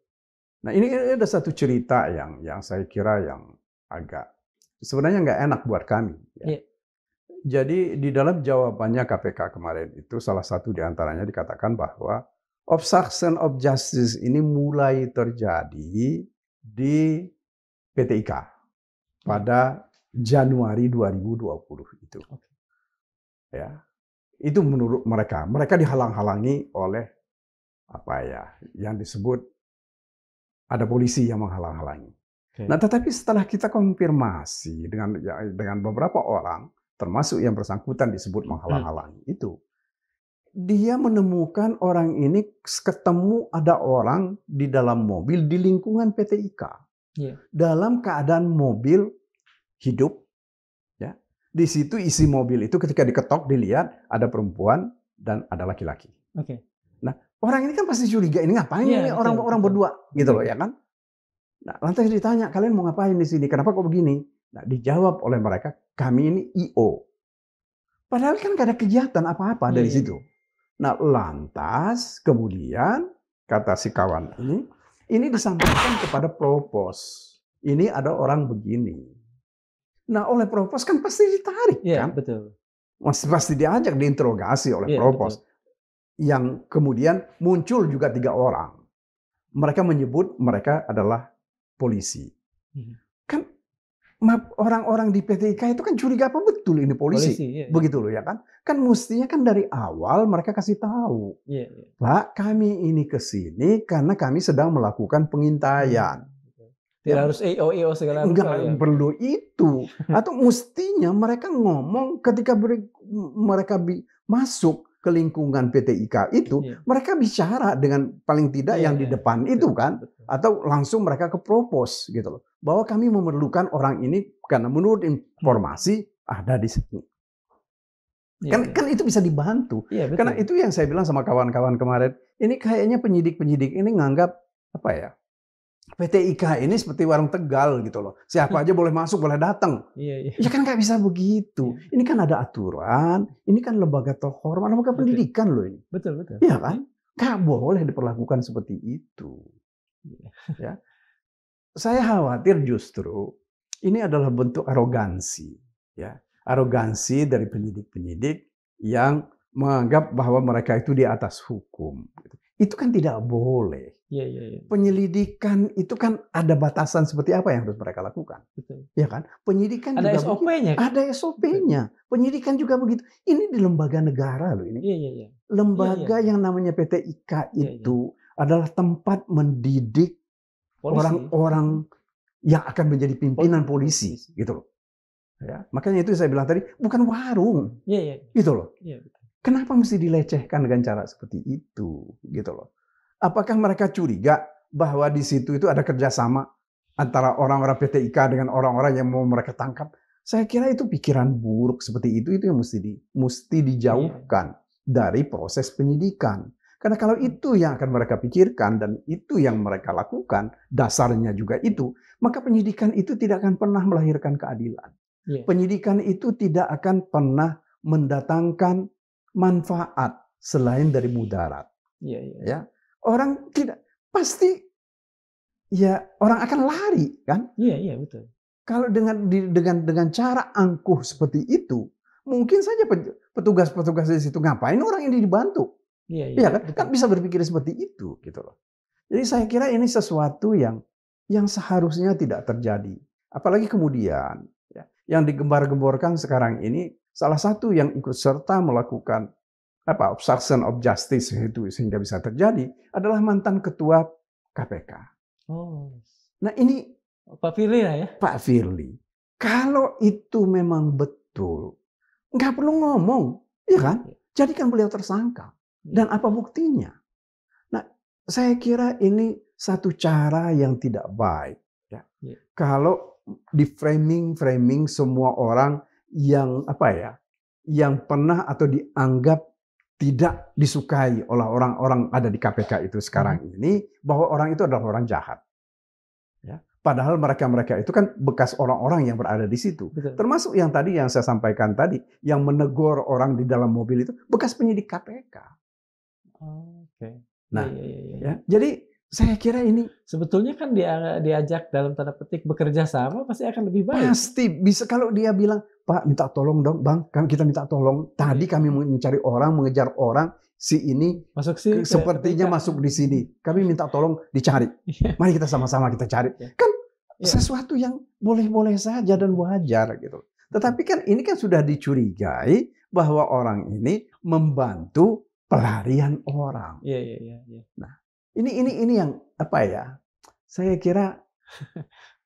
Nah, ini ada satu cerita yang saya kira yang agak sebenarnya nggak enak buat kami. Ya. Iya. Jadi di dalam jawabannya KPK kemarin itu salah satu di antaranya dikatakan bahwa obstruction of justice ini mulai terjadi di PT IKA pada Januari 2020 itu. Ya. Itu menurut mereka. Mereka dihalang-halangi oleh yang disebut ada polisi yang menghalang-halangi. Okay. Nah, tetapi setelah kita konfirmasi dengan beberapa orang, termasuk yang bersangkutan disebut menghalang-halangi itu, dia menemukan orang ini ketemu ada orang di dalam mobil di lingkungan PT IKA. Yeah. Dalam keadaan mobil hidup, ya. Di situ isi mobil itu ketika diketok dilihat ada perempuan dan ada laki-laki. Oke. Nah, orang ini kan pasti curiga, ini ngapain Iya, ini betul, orang betul. berdua gitu loh ya kan. Nah, lantas ditanya, kalian mau ngapain di sini? Kenapa kok begini? Nah, dijawab oleh mereka, kami ini IO. Padahal kan gak ada kegiatan apa-apa dari situ. Nah, lantas kemudian kata si kawan ini disampaikan kepada propos. Ini ada orang begini. Nah, oleh propos kan pasti ditarik kan? Betul. Pasti diajak diinterogasi oleh propos. Betul. Yang kemudian muncul juga 3 orang. Mereka menyebut mereka adalah polisi. Kan orang-orang di PT IKA itu kan curiga apa betul ini polisi. Iya. Begitu loh ya kan. Kan mestinya kan dari awal mereka kasih tahu. Iya. Pak, kami ini ke sini karena kami sedang melakukan pengintaian. Tidak harus EO segala Enggak rupa, perlu itu. Atau mestinya mereka ngomong ketika mereka masuk ke lingkungan PT IKA itu, mereka bicara dengan paling tidak yang di depan itu kan. Betul. Atau langsung mereka ke propos gitu loh. Bahwa kami memerlukan orang ini karena menurut informasi ada di sini. Kan itu bisa dibantu. Karena itu yang saya bilang sama kawan-kawan kemarin, ini kayaknya penyidik-penyidik ini nganggap PT IKA ini seperti warung Tegal gitu loh. Siapa aja boleh masuk, boleh datang. Iya. Ya kan nggak bisa begitu. Ini kan ada aturan, ini kan lembaga terhormat, lembaga pendidikan loh ini. Betul. Iya kan? Nggak boleh diperlakukan seperti itu. Ya. Saya khawatir justru ini adalah bentuk arogansi. Ya. Arogansi dari penyidik-penyidik yang menganggap bahwa mereka itu di atas hukum. Itu kan tidak boleh. Iya. Penyelidikan itu kan ada batasan seperti apa yang harus mereka lakukan. Betul. Ya kan? Penyidikan ada juga SOP-nya. Ada SOP-nya. Penyidikan juga begitu. Ini di lembaga negara loh ini. Iya. Lembaga yang namanya PT IKA itu adalah tempat mendidik orang-orang yang akan menjadi pimpinan polisi gitu loh. Ya, makanya itu saya bilang tadi bukan warung. Iya. Gitu loh. Iya. Kenapa mesti dilecehkan dengan cara seperti itu gitu loh. Apakah mereka curiga bahwa di situ itu ada kerjasama antara orang-orang PT IKA dengan orang-orang yang mau mereka tangkap? Saya kira itu pikiran buruk seperti itu yang mesti dijauhkan dari proses penyidikan. Karena kalau itu yang akan mereka pikirkan dan itu yang mereka lakukan, dasarnya juga itu, maka penyidikan itu tidak akan pernah melahirkan keadilan. Penyidikan itu tidak akan pernah mendatangkan manfaat selain dari mudarat. Ya. Orang tidak, pasti ya orang akan lari kan. Iya, iya, betul. Kalau dengan cara angkuh seperti itu, mungkin saja petugas-petugas di situ ngapain orang ini dibantu. Iya, iya, Iya kan? betul. Kan bisa berpikir seperti itu gitu loh. Jadi saya kira ini sesuatu yang seharusnya tidak terjadi. Apalagi kemudian ya, yang digembar-gemborkan sekarang ini salah satu yang ikut serta melakukan obstruction of justice itu sehingga bisa terjadi adalah mantan ketua KPK. Oh, Nah ini Pak Firly lah ya? Pak Firly. Kalau itu memang betul, nggak perlu ngomong, ya kan? Jadikan beliau tersangka. Dan apa buktinya? Nah, saya kira ini satu cara yang tidak baik. Ya. Kalau di framing semua orang yang yang pernah atau dianggap tidak disukai oleh orang-orang ada di KPK itu sekarang ini, bahwa orang itu adalah orang jahat. Ya. Padahal mereka itu kan bekas orang-orang yang berada di situ. Betul. Termasuk yang tadi yang saya sampaikan tadi, yang menegur orang di dalam mobil itu bekas penyidik KPK. Oke. Nah, iya. ya, jadi saya kira ini sebetulnya kan dia diajak dalam tanda petik bekerja sama pasti akan lebih baik. pasti bisa kalau dia bilang, Pak minta tolong dong Bang, kita minta tolong. Tadi kami mencari orang, mengejar orang, si ini masuk sini sepertinya masuk di sini. Kami minta tolong dicari. Mari kita sama-sama kita cari. Kan sesuatu yang boleh-boleh saja dan wajar gitu. Tetapi kan ini kan sudah dicurigai bahwa orang ini membantu pelarian orang. Iya. Nah, ini yang saya kira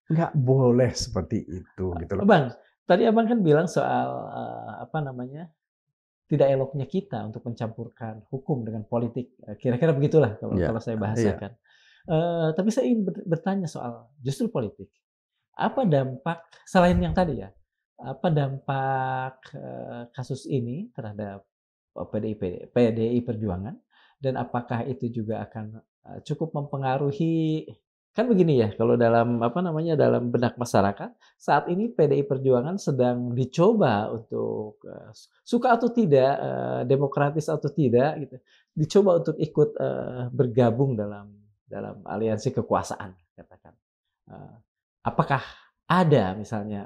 nggak boleh seperti itu gitu loh. Bang, tadi Abang kan bilang soal tidak eloknya kita untuk mencampurkan hukum dengan politik. Kira-kira begitulah kalau saya bahasakan. Tapi saya ingin bertanya soal justru politik. Apa dampak selain yang tadi ya? Apa dampak kasus ini terhadap PDI Perjuangan, dan apakah itu juga akan cukup mempengaruhi, kan begini ya, kalau dalam dalam benak masyarakat saat ini PDI Perjuangan sedang dicoba untuk suka atau tidak, demokratis atau tidak gitu, dicoba untuk ikut bergabung dalam aliansi kekuasaan katakan. Apakah ada misalnya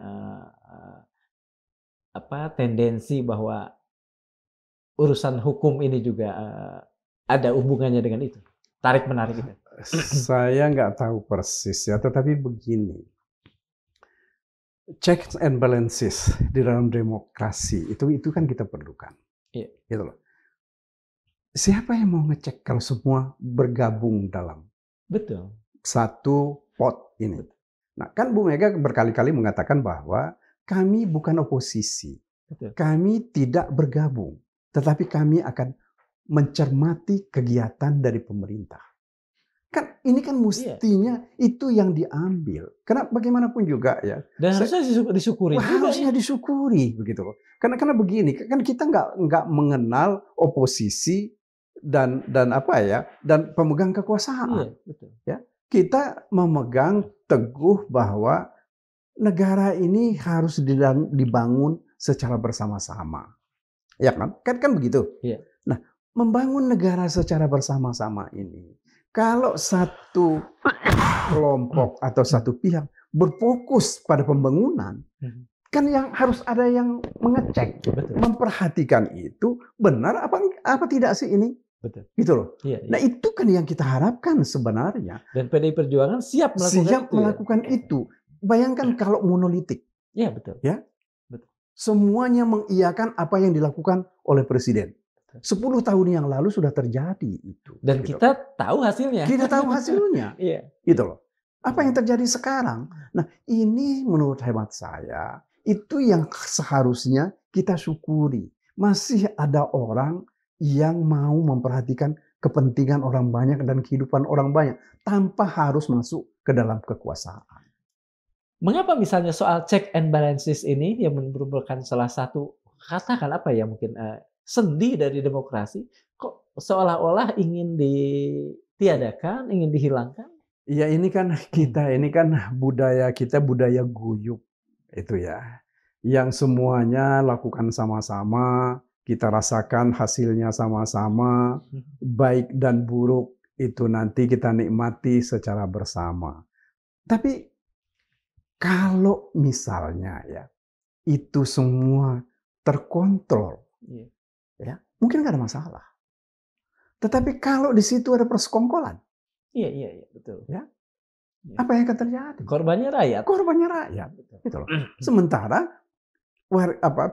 tendensi bahwa urusan hukum ini juga ada hubungannya dengan itu, tarik menarik itu? Saya nggak tahu persis ya, tetapi begini, checks and balances di dalam demokrasi itu kan kita perlukan. Iya. Gitu loh. Siapa yang mau ngecek kalau semua bergabung dalam satu pot ini? Nah, kan Bu Mega berkali-kali mengatakan bahwa kami bukan oposisi, kami tidak bergabung. Tetapi kami akan mencermati kegiatan dari pemerintah. Kan ini kan mestinya itu yang diambil. Karena bagaimanapun juga ya. Dan harusnya disyukuri. Harusnya disyukuri begitu loh. Karena begini, kan kita nggak mengenal oposisi dan pemegang kekuasaan. Iya, betul. Ya, kita memegang teguh bahwa negara ini harus dibangun secara bersama-sama. Ya kan begitu. Iya. Nah, membangun negara secara bersama-sama ini, kalau satu kelompok atau satu pihak berfokus pada pembangunan, kan yang harus ada yang mengecek, memperhatikan itu benar apa tidak sih ini. Betul. Gitu loh. Iya. Nah, itu kan yang kita harapkan sebenarnya. Dan PDI Perjuangan siap melakukan itu. Bayangkan kalau monolitik. Iya, betul. Ya. Semuanya mengiyakan apa yang dilakukan oleh presiden. 10 tahun yang lalu sudah terjadi itu. Dan gitu. kita tahu hasilnya. Kita tahu hasilnya. Iya. Gitu loh. Apa yang terjadi sekarang? Nah, ini menurut hemat saya, itu yang seharusnya kita syukuri. Masih ada orang yang mau memperhatikan kepentingan orang banyak dan kehidupan orang banyak tanpa harus masuk ke dalam kekuasaan. Mengapa misalnya soal check and balances ini yang merupakan salah satu katakan mungkin sendi dari demokrasi, kok seolah-olah ingin ditiadakan, ingin dihilangkan? Ya ini kan budaya kita budaya guyup itu ya, yang semuanya lakukan sama-sama, kita rasakan hasilnya sama-sama, baik dan buruk itu nanti kita nikmati secara bersama. Tapi kalau misalnya ya itu semua terkontrol, Iya. ya mungkin nggak ada masalah. Tetapi kalau di situ ada persekongkolan, Iya, betul. ya Iya. apa yang akan terjadi? Korbannya rakyat. Korbannya rakyat, Betul. gitu loh. Sementara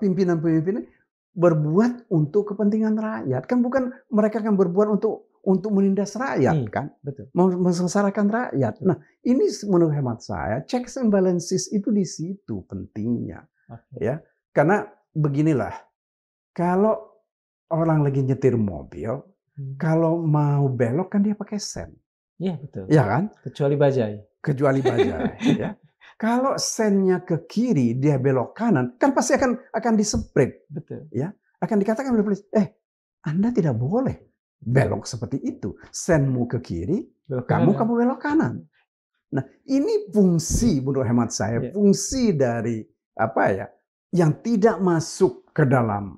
pimpinan-pimpinan berbuat untuk kepentingan rakyat, kan bukan mereka kan berbuat untuk menindas rakyat, Iya, kan, betul. mensengsarakan rakyat. Nah, ini menurut hemat saya checks and balances itu di situ pentingnya, Oke. ya. Karena beginilah, kalau orang lagi nyetir mobil, kalau mau belok kan dia pakai sen, Iya, betul. ya kan? Kecuali bajai. Kecuali bajai, ya. Kalau sennya ke kiri, dia belok kanan, kan pasti akan disemprit, Betul. ya. Akan dikatakan oleh polisi, Anda tidak boleh belok seperti itu. Senmu ke kiri, Belok kamu kanan. belok kanan. Nah, ini fungsi menurut hemat saya, Iya. fungsi dari apa ya, yang tidak masuk ke dalam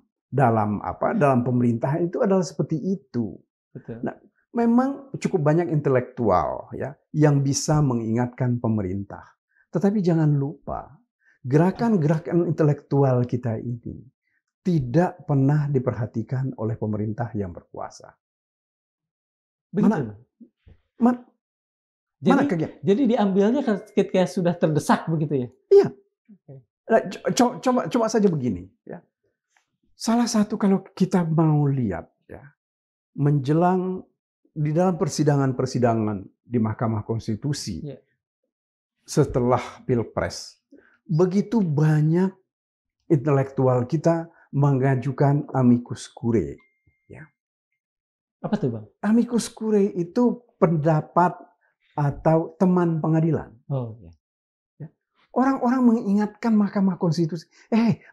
pemerintahan itu adalah seperti itu. Betul. Nah, memang cukup banyak intelektual ya yang bisa mengingatkan pemerintah. Tetapi jangan lupa, gerakan-gerakan intelektual kita ini tidak pernah diperhatikan oleh pemerintah yang berkuasa. Begitu. Jadi diambilnya ketika sudah terdesak begitu ya? Iya. Oke. Nah, coba saja begini ya. Salah satu kalau kita mau lihat ya, menjelang di dalam persidangan-persidangan di Mahkamah Konstitusi Iya. setelah Pilpres, begitu banyak intelektual kita mengajukan amicus curiae. Ya. Apa tuh, Bang? Amicus curiae itu pendapat atau teman pengadilan. Oh, ya. Orang-orang mengingatkan Mahkamah Konstitusi,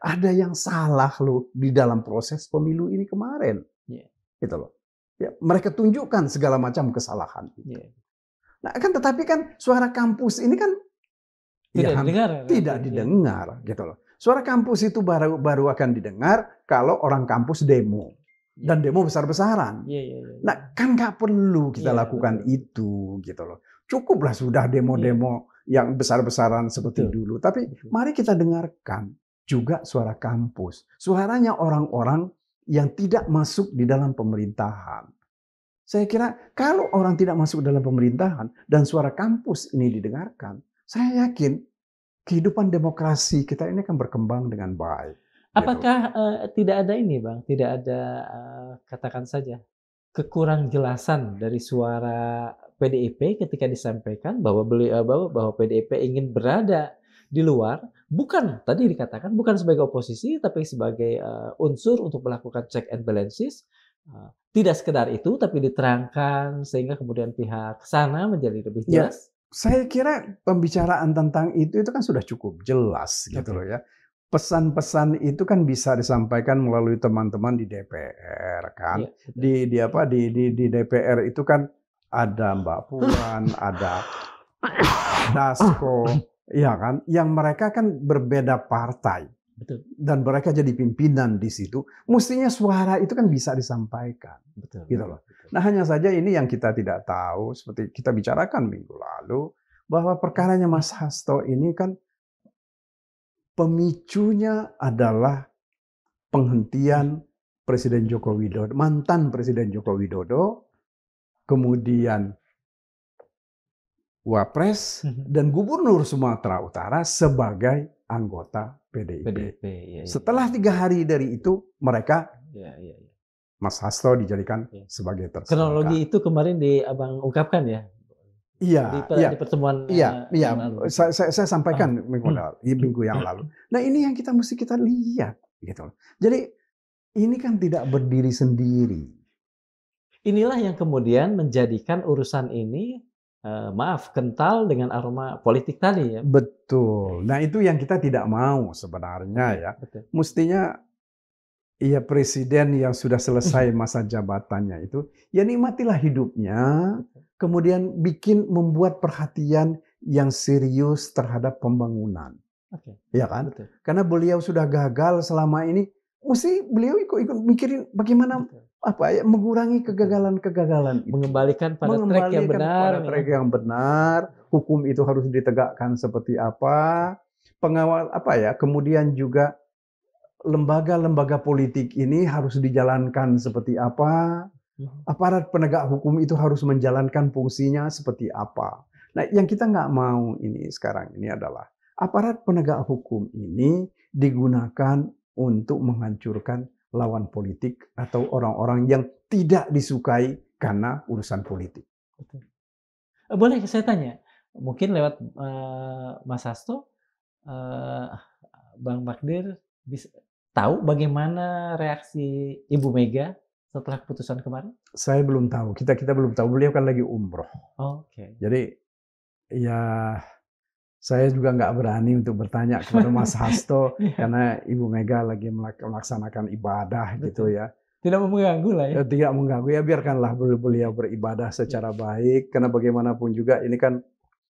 ada yang salah loh di dalam proses pemilu ini kemarin. Yeah. Gitu loh. Ya, mereka tunjukkan segala macam kesalahan. Yeah. Nah, tetapi kan suara kampus ini kan tidak didengar, gitu loh. Suara kampus itu baru akan didengar kalau orang kampus demo dan demo besar-besaran. Nah, kan nggak perlu kita lakukan itu, gitu loh. Cukuplah sudah demo-demo yang besar-besaran seperti dulu. Tapi mari kita dengarkan juga suara kampus, suaranya orang-orang yang tidak masuk di dalam pemerintahan. Saya kira kalau orang tidak masuk dalam pemerintahan dan suara kampus ini didengarkan, saya yakin kehidupan demokrasi kita ini akan berkembang dengan baik. Apakah tidak ada ini, Bang? Tidak ada, katakan saja, kekurang jelasan dari suara PDIP ketika disampaikan bahwa bahwa PDIP ingin berada di luar, bukan tadi dikatakan bukan sebagai oposisi, tapi sebagai unsur untuk melakukan check and balances. Tidak sekedar itu, tapi diterangkan sehingga kemudian pihak sana menjadi lebih jelas. Saya kira pembicaraan tentang itu kan sudah cukup jelas gitu loh ya. Pesan-pesan itu kan bisa disampaikan melalui teman-teman di DPR kan. Di DPR itu kan ada Mbak Puan, ada Dasko, ya kan, yang mereka kan berbeda partai. Betul. Dan mereka jadi pimpinan di situ. Mestinya suara itu kan bisa disampaikan. Betul. Gitu loh. Nah, hanya saja ini yang kita tidak tahu, seperti kita bicarakan minggu lalu, bahwa perkaranya Mas Hasto ini kan pemicunya adalah penghentian Presiden Joko Widodo, mantan Presiden Joko Widodo, kemudian Wapres dan Gubernur Sumatera Utara sebagai anggota PDIP. Setelah 3 hari dari itu, mereka Mas Hasto dijadikan sebagai tersangka. Kronologi itu kemarin Abang ungkapkan ya? Iya, di pertemuan saya sampaikan minggu yang lalu. Nah, ini yang mesti kita lihat gitu. Jadi ini kan tidak berdiri sendiri. Inilah yang kemudian menjadikan urusan ini kental dengan aroma politik tadi ya. Betul. Nah, itu yang kita tidak mau sebenarnya ya. Betul. Mestinya presiden yang sudah selesai masa jabatannya itu ya nikmatilah hidupnya. Kemudian membuat perhatian yang serius terhadap pembangunan. Ya kan? Betul. Karena beliau sudah gagal selama ini, mesti beliau ikut mikirin bagaimana mengurangi kegagalan-kegagalan itu. Mengembalikan pada track yang benar. Pada track yang benar, hukum itu harus ditegakkan seperti apa, pengawal kemudian juga lembaga-lembaga politik ini harus dijalankan seperti apa, aparat penegak hukum itu harus menjalankan fungsinya seperti apa. Nah, yang kita nggak mau ini sekarang ini adalah aparat penegak hukum ini digunakan untuk menghancurkan lawan politik atau orang-orang yang tidak disukai karena urusan politik. Betul. Boleh saya tanya, mungkin lewat Mas Hasto, Bang Magdir bisa tahu bagaimana reaksi Ibu Mega setelah keputusan kemarin? Saya belum tahu, kita belum tahu. Beliau kan lagi umroh. Oke. Jadi ya saya juga nggak berani untuk bertanya kepada Mas Hasto karena Ibu Mega lagi melaksanakan ibadah. Betul. Gitu ya. Tidak mengganggu lah ya. Tidak mengganggu, ya biarkanlah beliau beribadah secara baik, karena bagaimanapun juga ini kan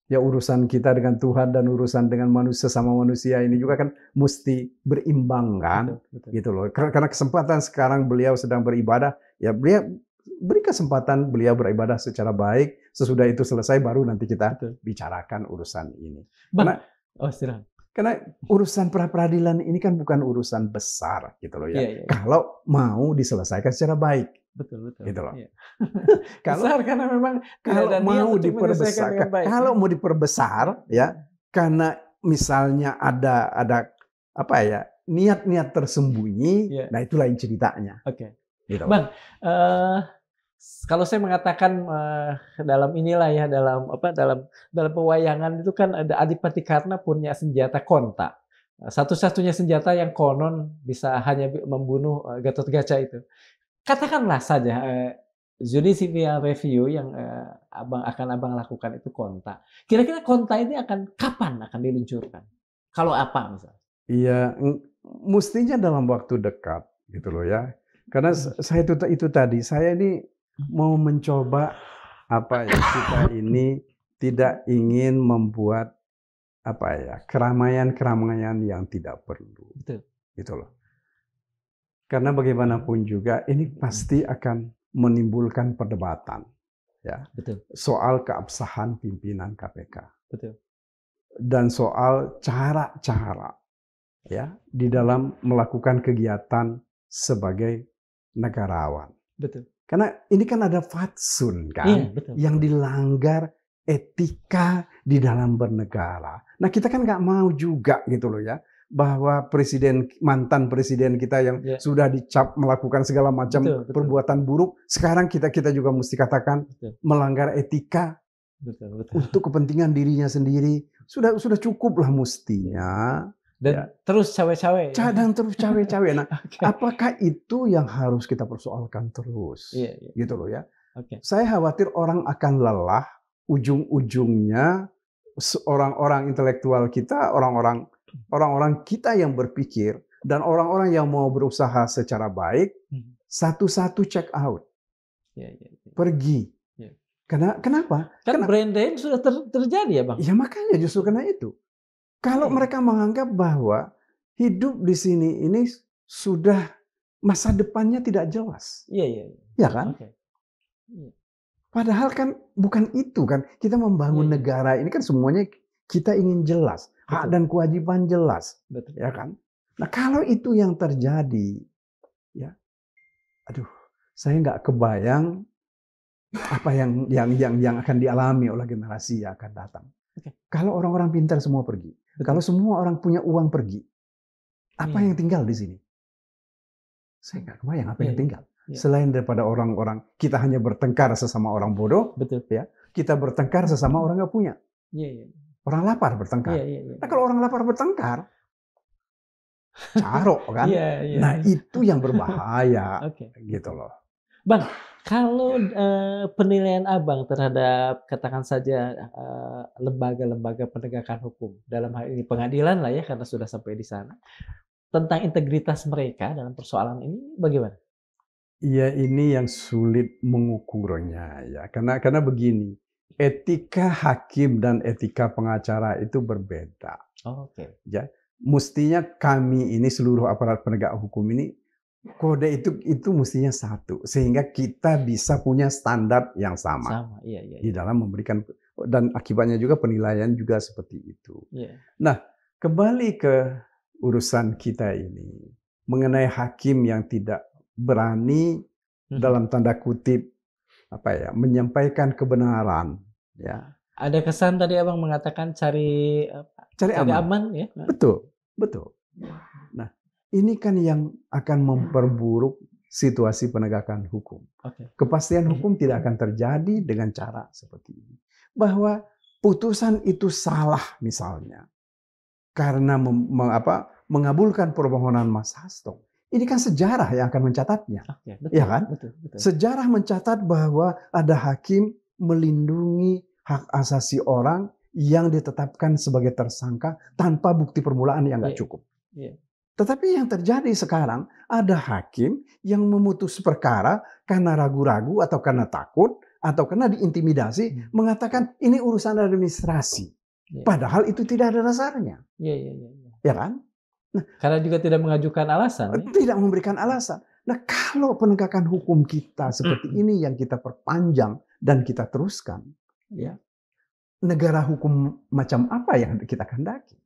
ya urusan kita dengan Tuhan dan urusan dengan manusia sama manusia ini juga kan mesti berimbang kan. Betul. Gitu loh. Karena kesempatan sekarang beliau sedang beribadah, ya beliau beri kesempatan beliau beribadah secara baik. Sesudah itu selesai baru nanti kita bicarakan urusan ini. Karena urusan pra-peradilan ini kan bukan urusan besar gitu loh ya. Iya. Kalau mau diselesaikan secara baik. Betul. Gitu loh. Iya. Besar karena memang kalau mau diperbesar, kalau mau diperbesar ya, karena misalnya ada niat-niat tersembunyi, nah itu lain ceritanya. Oke. Gitu. Bang, kalau saya mengatakan dalam inilah ya, dalam pewayangan itu kan ada Adipati Karna punya senjata konta. Satu-satunya senjata yang konon bisa hanya membunuh Gatot-Kaca itu. Katakanlah saja judicial review yang akan abang lakukan itu konta. Kira-kira konta ini kapan akan diluncurkan? Kalau apa misalnya? Iya, mestinya dalam waktu dekat gitu loh ya. Karena saya itu tadi, saya ini mau mencoba kita ini tidak ingin membuat keramaian-keramaian yang tidak perlu. Betul. Gitu loh. Karena bagaimanapun juga ini pasti akan menimbulkan perdebatan ya. Betul. Soal keabsahan pimpinan KPK. Betul. Dan soal cara-cara ya di dalam melakukan kegiatan sebagai negarawan. Betul. Karena ini kan ada fatsun kan, yang dilanggar etika di dalam bernegara. Nah kita kan nggak mau juga gitu loh ya, bahwa mantan presiden kita yang sudah dicap melakukan segala macam perbuatan buruk, sekarang kita juga mesti katakan melanggar etika untuk kepentingan dirinya sendiri. Sudah cukup lah mestinya. Dan terus cawe-cawe. Dan terus cawe-cawe. Nah, apakah itu yang harus kita persoalkan terus? Gitu loh ya. Saya khawatir orang akan lelah, ujung-ujungnya orang-orang intelektual kita, orang-orang kita yang berpikir dan orang-orang yang mau berusaha secara baik, satu-satu check out, pergi. Kenapa? Karena brain drain sudah terjadi ya Bang? Ya makanya justru karena itu. Kalau mereka menganggap bahwa hidup di sini ini sudah masa depannya tidak jelas. Iya. Ya kan? Padahal kan bukan itu kan. Kita membangun negara ini kan semuanya kita ingin jelas. Hak dan kewajiban jelas. Betul. Ya kan? Nah kalau itu yang terjadi, ya, saya nggak kebayang apa yang akan dialami oleh generasi yang akan datang. Kalau orang-orang pintar semua pergi. Kalau semua orang punya uang pergi, apa yang tinggal di sini? Saya nggak kebayang apa yang tinggal. Selain daripada orang-orang, kita hanya bertengkar sesama orang bodoh, ya. Kita bertengkar sesama orang nggak punya. Orang lapar bertengkar. Nah kalau orang lapar bertengkar, carok kan? Nah itu yang berbahaya, gitu loh. Bang, kalau penilaian Abang terhadap katakan saja lembaga-lembaga penegakan hukum, dalam hal ini pengadilan lah ya karena sudah sampai di sana, tentang integritas mereka dalam persoalan ini bagaimana? Iya, ini yang sulit mengukurnya ya, karena begini, etika hakim dan etika pengacara itu berbeda. Ya, mestinya kami ini seluruh aparat penegak hukum ini kode itu mestinya satu, sehingga kita bisa punya standar yang sama Sama, iya, iya, di iya. dalam memberikan, dan akibatnya juga penilaian juga seperti itu. Iya. Nah, kembali ke urusan kita ini mengenai hakim yang tidak berani dalam tanda kutip menyampaikan kebenaran, ya. Ada kesan tadi Abang mengatakan cari Cari aman. aman ya. Betul, betul. Nah, ini kan yang akan memperburuk situasi penegakan hukum. Oke. Kepastian hukum tidak akan terjadi dengan cara seperti ini. Bahwa putusan itu salah misalnya karena mengabulkan permohonan Mas Hasto. Ini kan sejarah yang akan mencatatnya. Oke, betul, Ya kan? betul, betul. Sejarah mencatat bahwa ada hakim melindungi hak asasi orang yang ditetapkan sebagai tersangka tanpa bukti permulaan yang nggak cukup. Iya. Tetapi yang terjadi sekarang ada hakim yang memutus perkara karena ragu-ragu atau karena takut atau karena diintimidasi mengatakan ini urusan administrasi. Padahal itu tidak ada dasarnya. Iya. Ya kan? Nah, karena juga tidak mengajukan alasan. Tidak memberikan alasan. Nah, kalau penegakan hukum kita seperti ini yang kita perpanjang dan kita teruskan, ya, negara hukum macam apa yang kita kehendaki?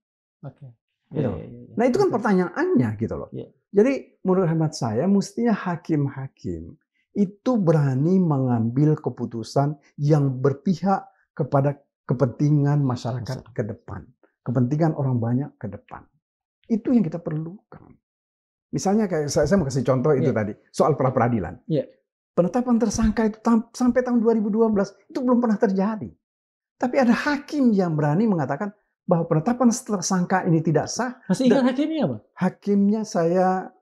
Oke. Gitu. Nah, itu kan pertanyaannya gitu loh. Jadi menurut hemat saya mestinya hakim-hakim itu berani mengambil keputusan yang berpihak kepada kepentingan masyarakat ke depan, kepentingan orang banyak ke depan. Itu yang kita perlukan. Misalnya kayak saya mau kasih contoh itu tadi soal pra peradilan. Penetapan tersangka itu sampai tahun 2012 itu belum pernah terjadi. Tapi ada hakim yang berani mengatakan bahwa penetapan tersangka ini tidak sah. Masih ingat hakimnya apa? Hakimnya saya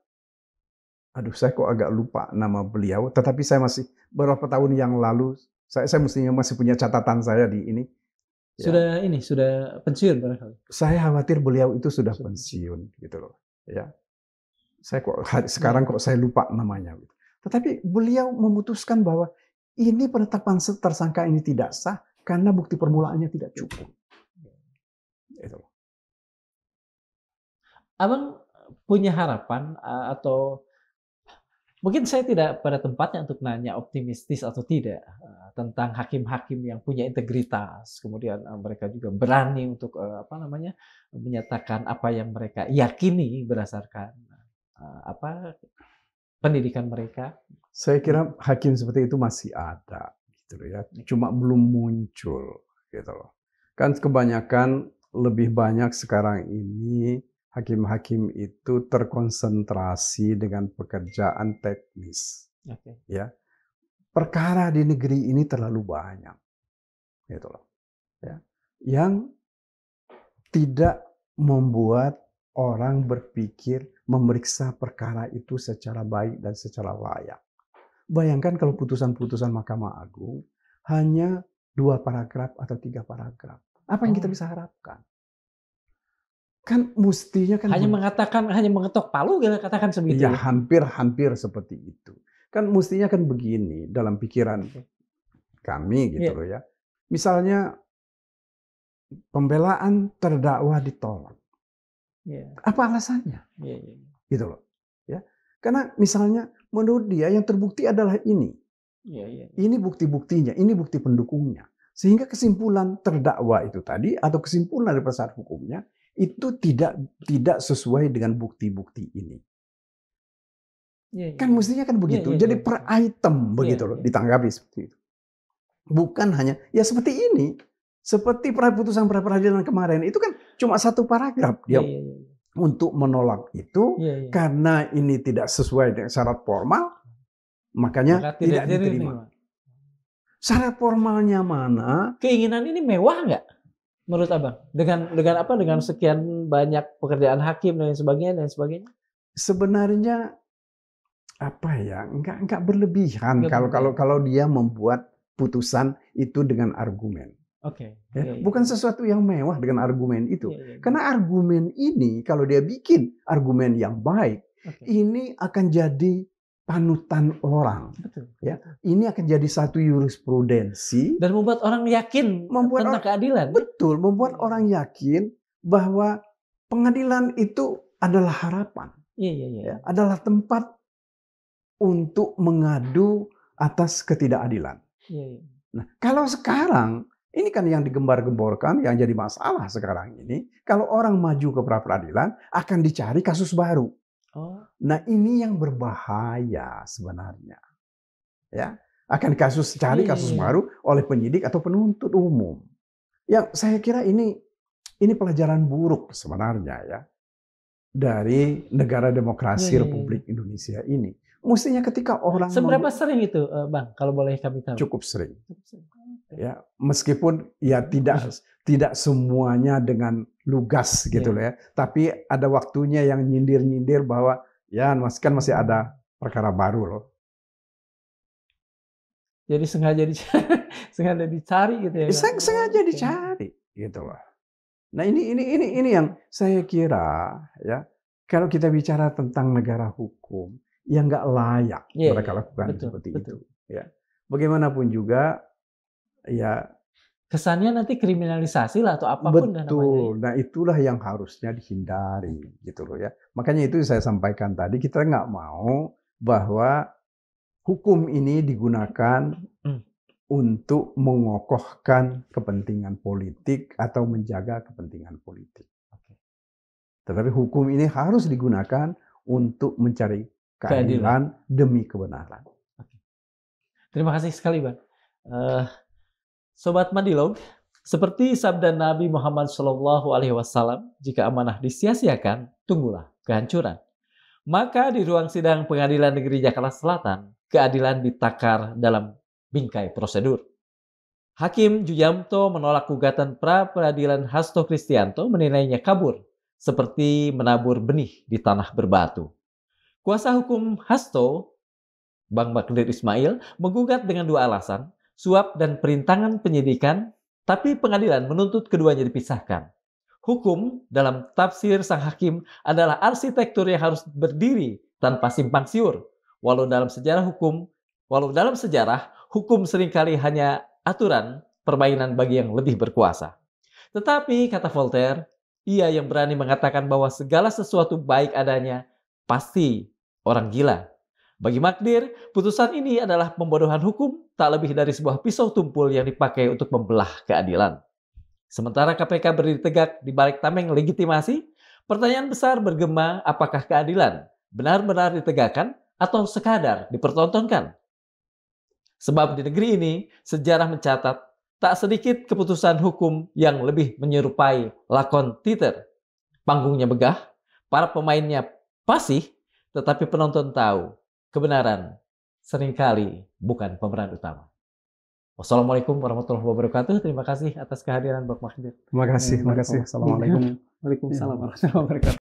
kok agak lupa nama beliau. Tetapi saya masih beberapa tahun yang lalu saya mestinya masih punya catatan saya di ini. Sudah pensiun barangkali. Saya khawatir beliau itu sudah pensiun gitu loh. Ya. Saya sekarang saya lupa namanya. Tetapi beliau memutuskan bahwa ini penetapan tersangka ini tidak sah karena bukti permulaannya tidak cukup. Itu. Abang punya harapan atau mungkin saya tidak pada tempatnya untuk nanya optimistis atau tidak tentang hakim-hakim yang punya integritas, kemudian mereka juga berani untuk menyatakan apa yang mereka yakini berdasarkan pendidikan mereka. Saya kira hakim seperti itu masih ada, gitu ya. Cuma belum muncul, gitu loh. Kan kebanyakan lebih banyak sekarang ini hakim-hakim itu terkonsentrasi dengan pekerjaan teknis. Ya. Perkara di negeri ini terlalu banyak. Gitu loh. Ya. Yang tidak membuat orang berpikir memeriksa perkara itu secara baik dan secara layak. Bayangkan kalau putusan-putusan Mahkamah Agung hanya 2 paragraf atau 3 paragraf. Apa yang kita bisa harapkan? Kan mestinya kan hanya mengetok palu katakan sebegitu. Ya, hampir seperti itu. Kan mestinya kan begini dalam pikiran kami gitu loh ya. Misalnya pembelaan terdakwa ditolak. Apa alasannya? Gitu loh. Ya. Karena misalnya menurut dia yang terbukti adalah ini. Ini bukti-buktinya, ini bukti pendukungnya. Sehingga kesimpulan terdakwa itu tadi atau kesimpulan dari penasehat hukumnya itu tidak sesuai dengan bukti-bukti ini. Kan mestinya kan begitu. Jadi per item begitu loh ditanggapi seperti itu. Bukan hanya ya seperti ini. Seperti putusan pra peradilan kemarin itu kan cuma 1 paragraf dia untuk menolak itu karena ini tidak sesuai dengan syarat formal, makanya tidak diterima. Syarat formalnya mana? Keinginan ini mewah nggak menurut Abang? Dengan sekian banyak pekerjaan hakim dan sebagainya? Sebenarnya nggak berlebihan kalau dia membuat putusan itu dengan argumen. Bukan sesuatu yang mewah dengan argumen itu. Karena argumen ini kalau dia bikin argumen yang baik, ini akan jadi panutan orang. Ya, ini akan jadi satu jurisprudensi dan membuat orang yakin tentang keadilan. Betul, membuat orang yakin bahwa pengadilan itu adalah harapan. Ya, adalah tempat untuk mengadu atas ketidakadilan. Iya. Nah, kalau sekarang ini kan yang digembar-gemborkan, yang jadi masalah sekarang ini, kalau orang maju ke pra-peradilan akan dicari kasus baru. Oh, Nah, ini yang berbahaya sebenarnya. Ya, akan cari Iya, kasus iya. baru oleh penyidik atau penuntut umum. Yang saya kira ini pelajaran buruk sebenarnya ya dari negara demokrasi Iya. Republik Indonesia ini. Mestinya ketika orang Seberapa sering itu, Bang, kalau boleh kami tahu? cukup sering. Oke. Ya, meskipun ya tidak semuanya dengan lugas gitu loh ya, tapi ada waktunya yang nyindir-nyindir bahwa ya masih ada perkara baru loh. Jadi sengaja dicari gitu ya, Bang? Sengaja Oke. dicari gitu loh. Nah, ini yang saya kira ya, kalau kita bicara tentang negara hukum, ya nggak layak Iya, mereka iya. lakukan Betul, seperti betul. itu. Ya, bagaimanapun juga, ya Kesannya nanti kriminalisasi lah atau apapun dah namanya. betul. Nah, itulah yang harusnya dihindari gitu loh ya. Makanya itu saya sampaikan tadi, kita nggak mau bahwa hukum ini digunakan untuk mengokohkan kepentingan politik atau menjaga kepentingan politik. Tetapi hukum ini harus digunakan untuk mencari keadilan demi kebenaran. Terima kasih sekali, Bang. Sobat Madilog, seperti sabda Nabi Muhammad SAW, jika amanah disia-siakan, tunggulah kehancuran. Maka di ruang sidang Pengadilan Negeri Jakarta Selatan, keadilan ditakar dalam bingkai prosedur. Hakim Juyamto menolak gugatan pra-peradilan Hasto Kristianto, menilainya kabur, seperti menabur benih di tanah berbatu. Kuasa hukum Hasto, Bang Magdir Ismail, menggugat dengan dua alasan, suap dan perintangan penyidikan, tapi pengadilan menuntut keduanya dipisahkan. Hukum dalam tafsir sang hakim adalah arsitektur yang harus berdiri tanpa simpang siur. Walau dalam sejarah, hukum seringkali hanya aturan permainan bagi yang lebih berkuasa. Tetapi, kata Voltaire, ia yang berani mengatakan bahwa segala sesuatu baik adanya, pasti orang gila. Bagi Magdir, putusan ini adalah pembodohan hukum tak lebih dari sebuah pisau tumpul yang dipakai untuk membelah keadilan. Sementara KPK berdiri tegak di balik tameng legitimasi, pertanyaan besar bergema, apakah keadilan benar-benar ditegakkan atau sekadar dipertontonkan? Sebab di negeri ini, sejarah mencatat tak sedikit keputusan hukum yang lebih menyerupai lakon teater. Panggungnya begah, para pemainnya fasih, tetapi penonton tahu kebenaran seringkali bukan pemeran utama. Wassalamualaikum warahmatullahi wabarakatuh. Terima kasih atas kehadiran Bang Magdir. Terima kasih. Assalamualaikum. Waalaikumsalam warahmatullahi wabarakatuh.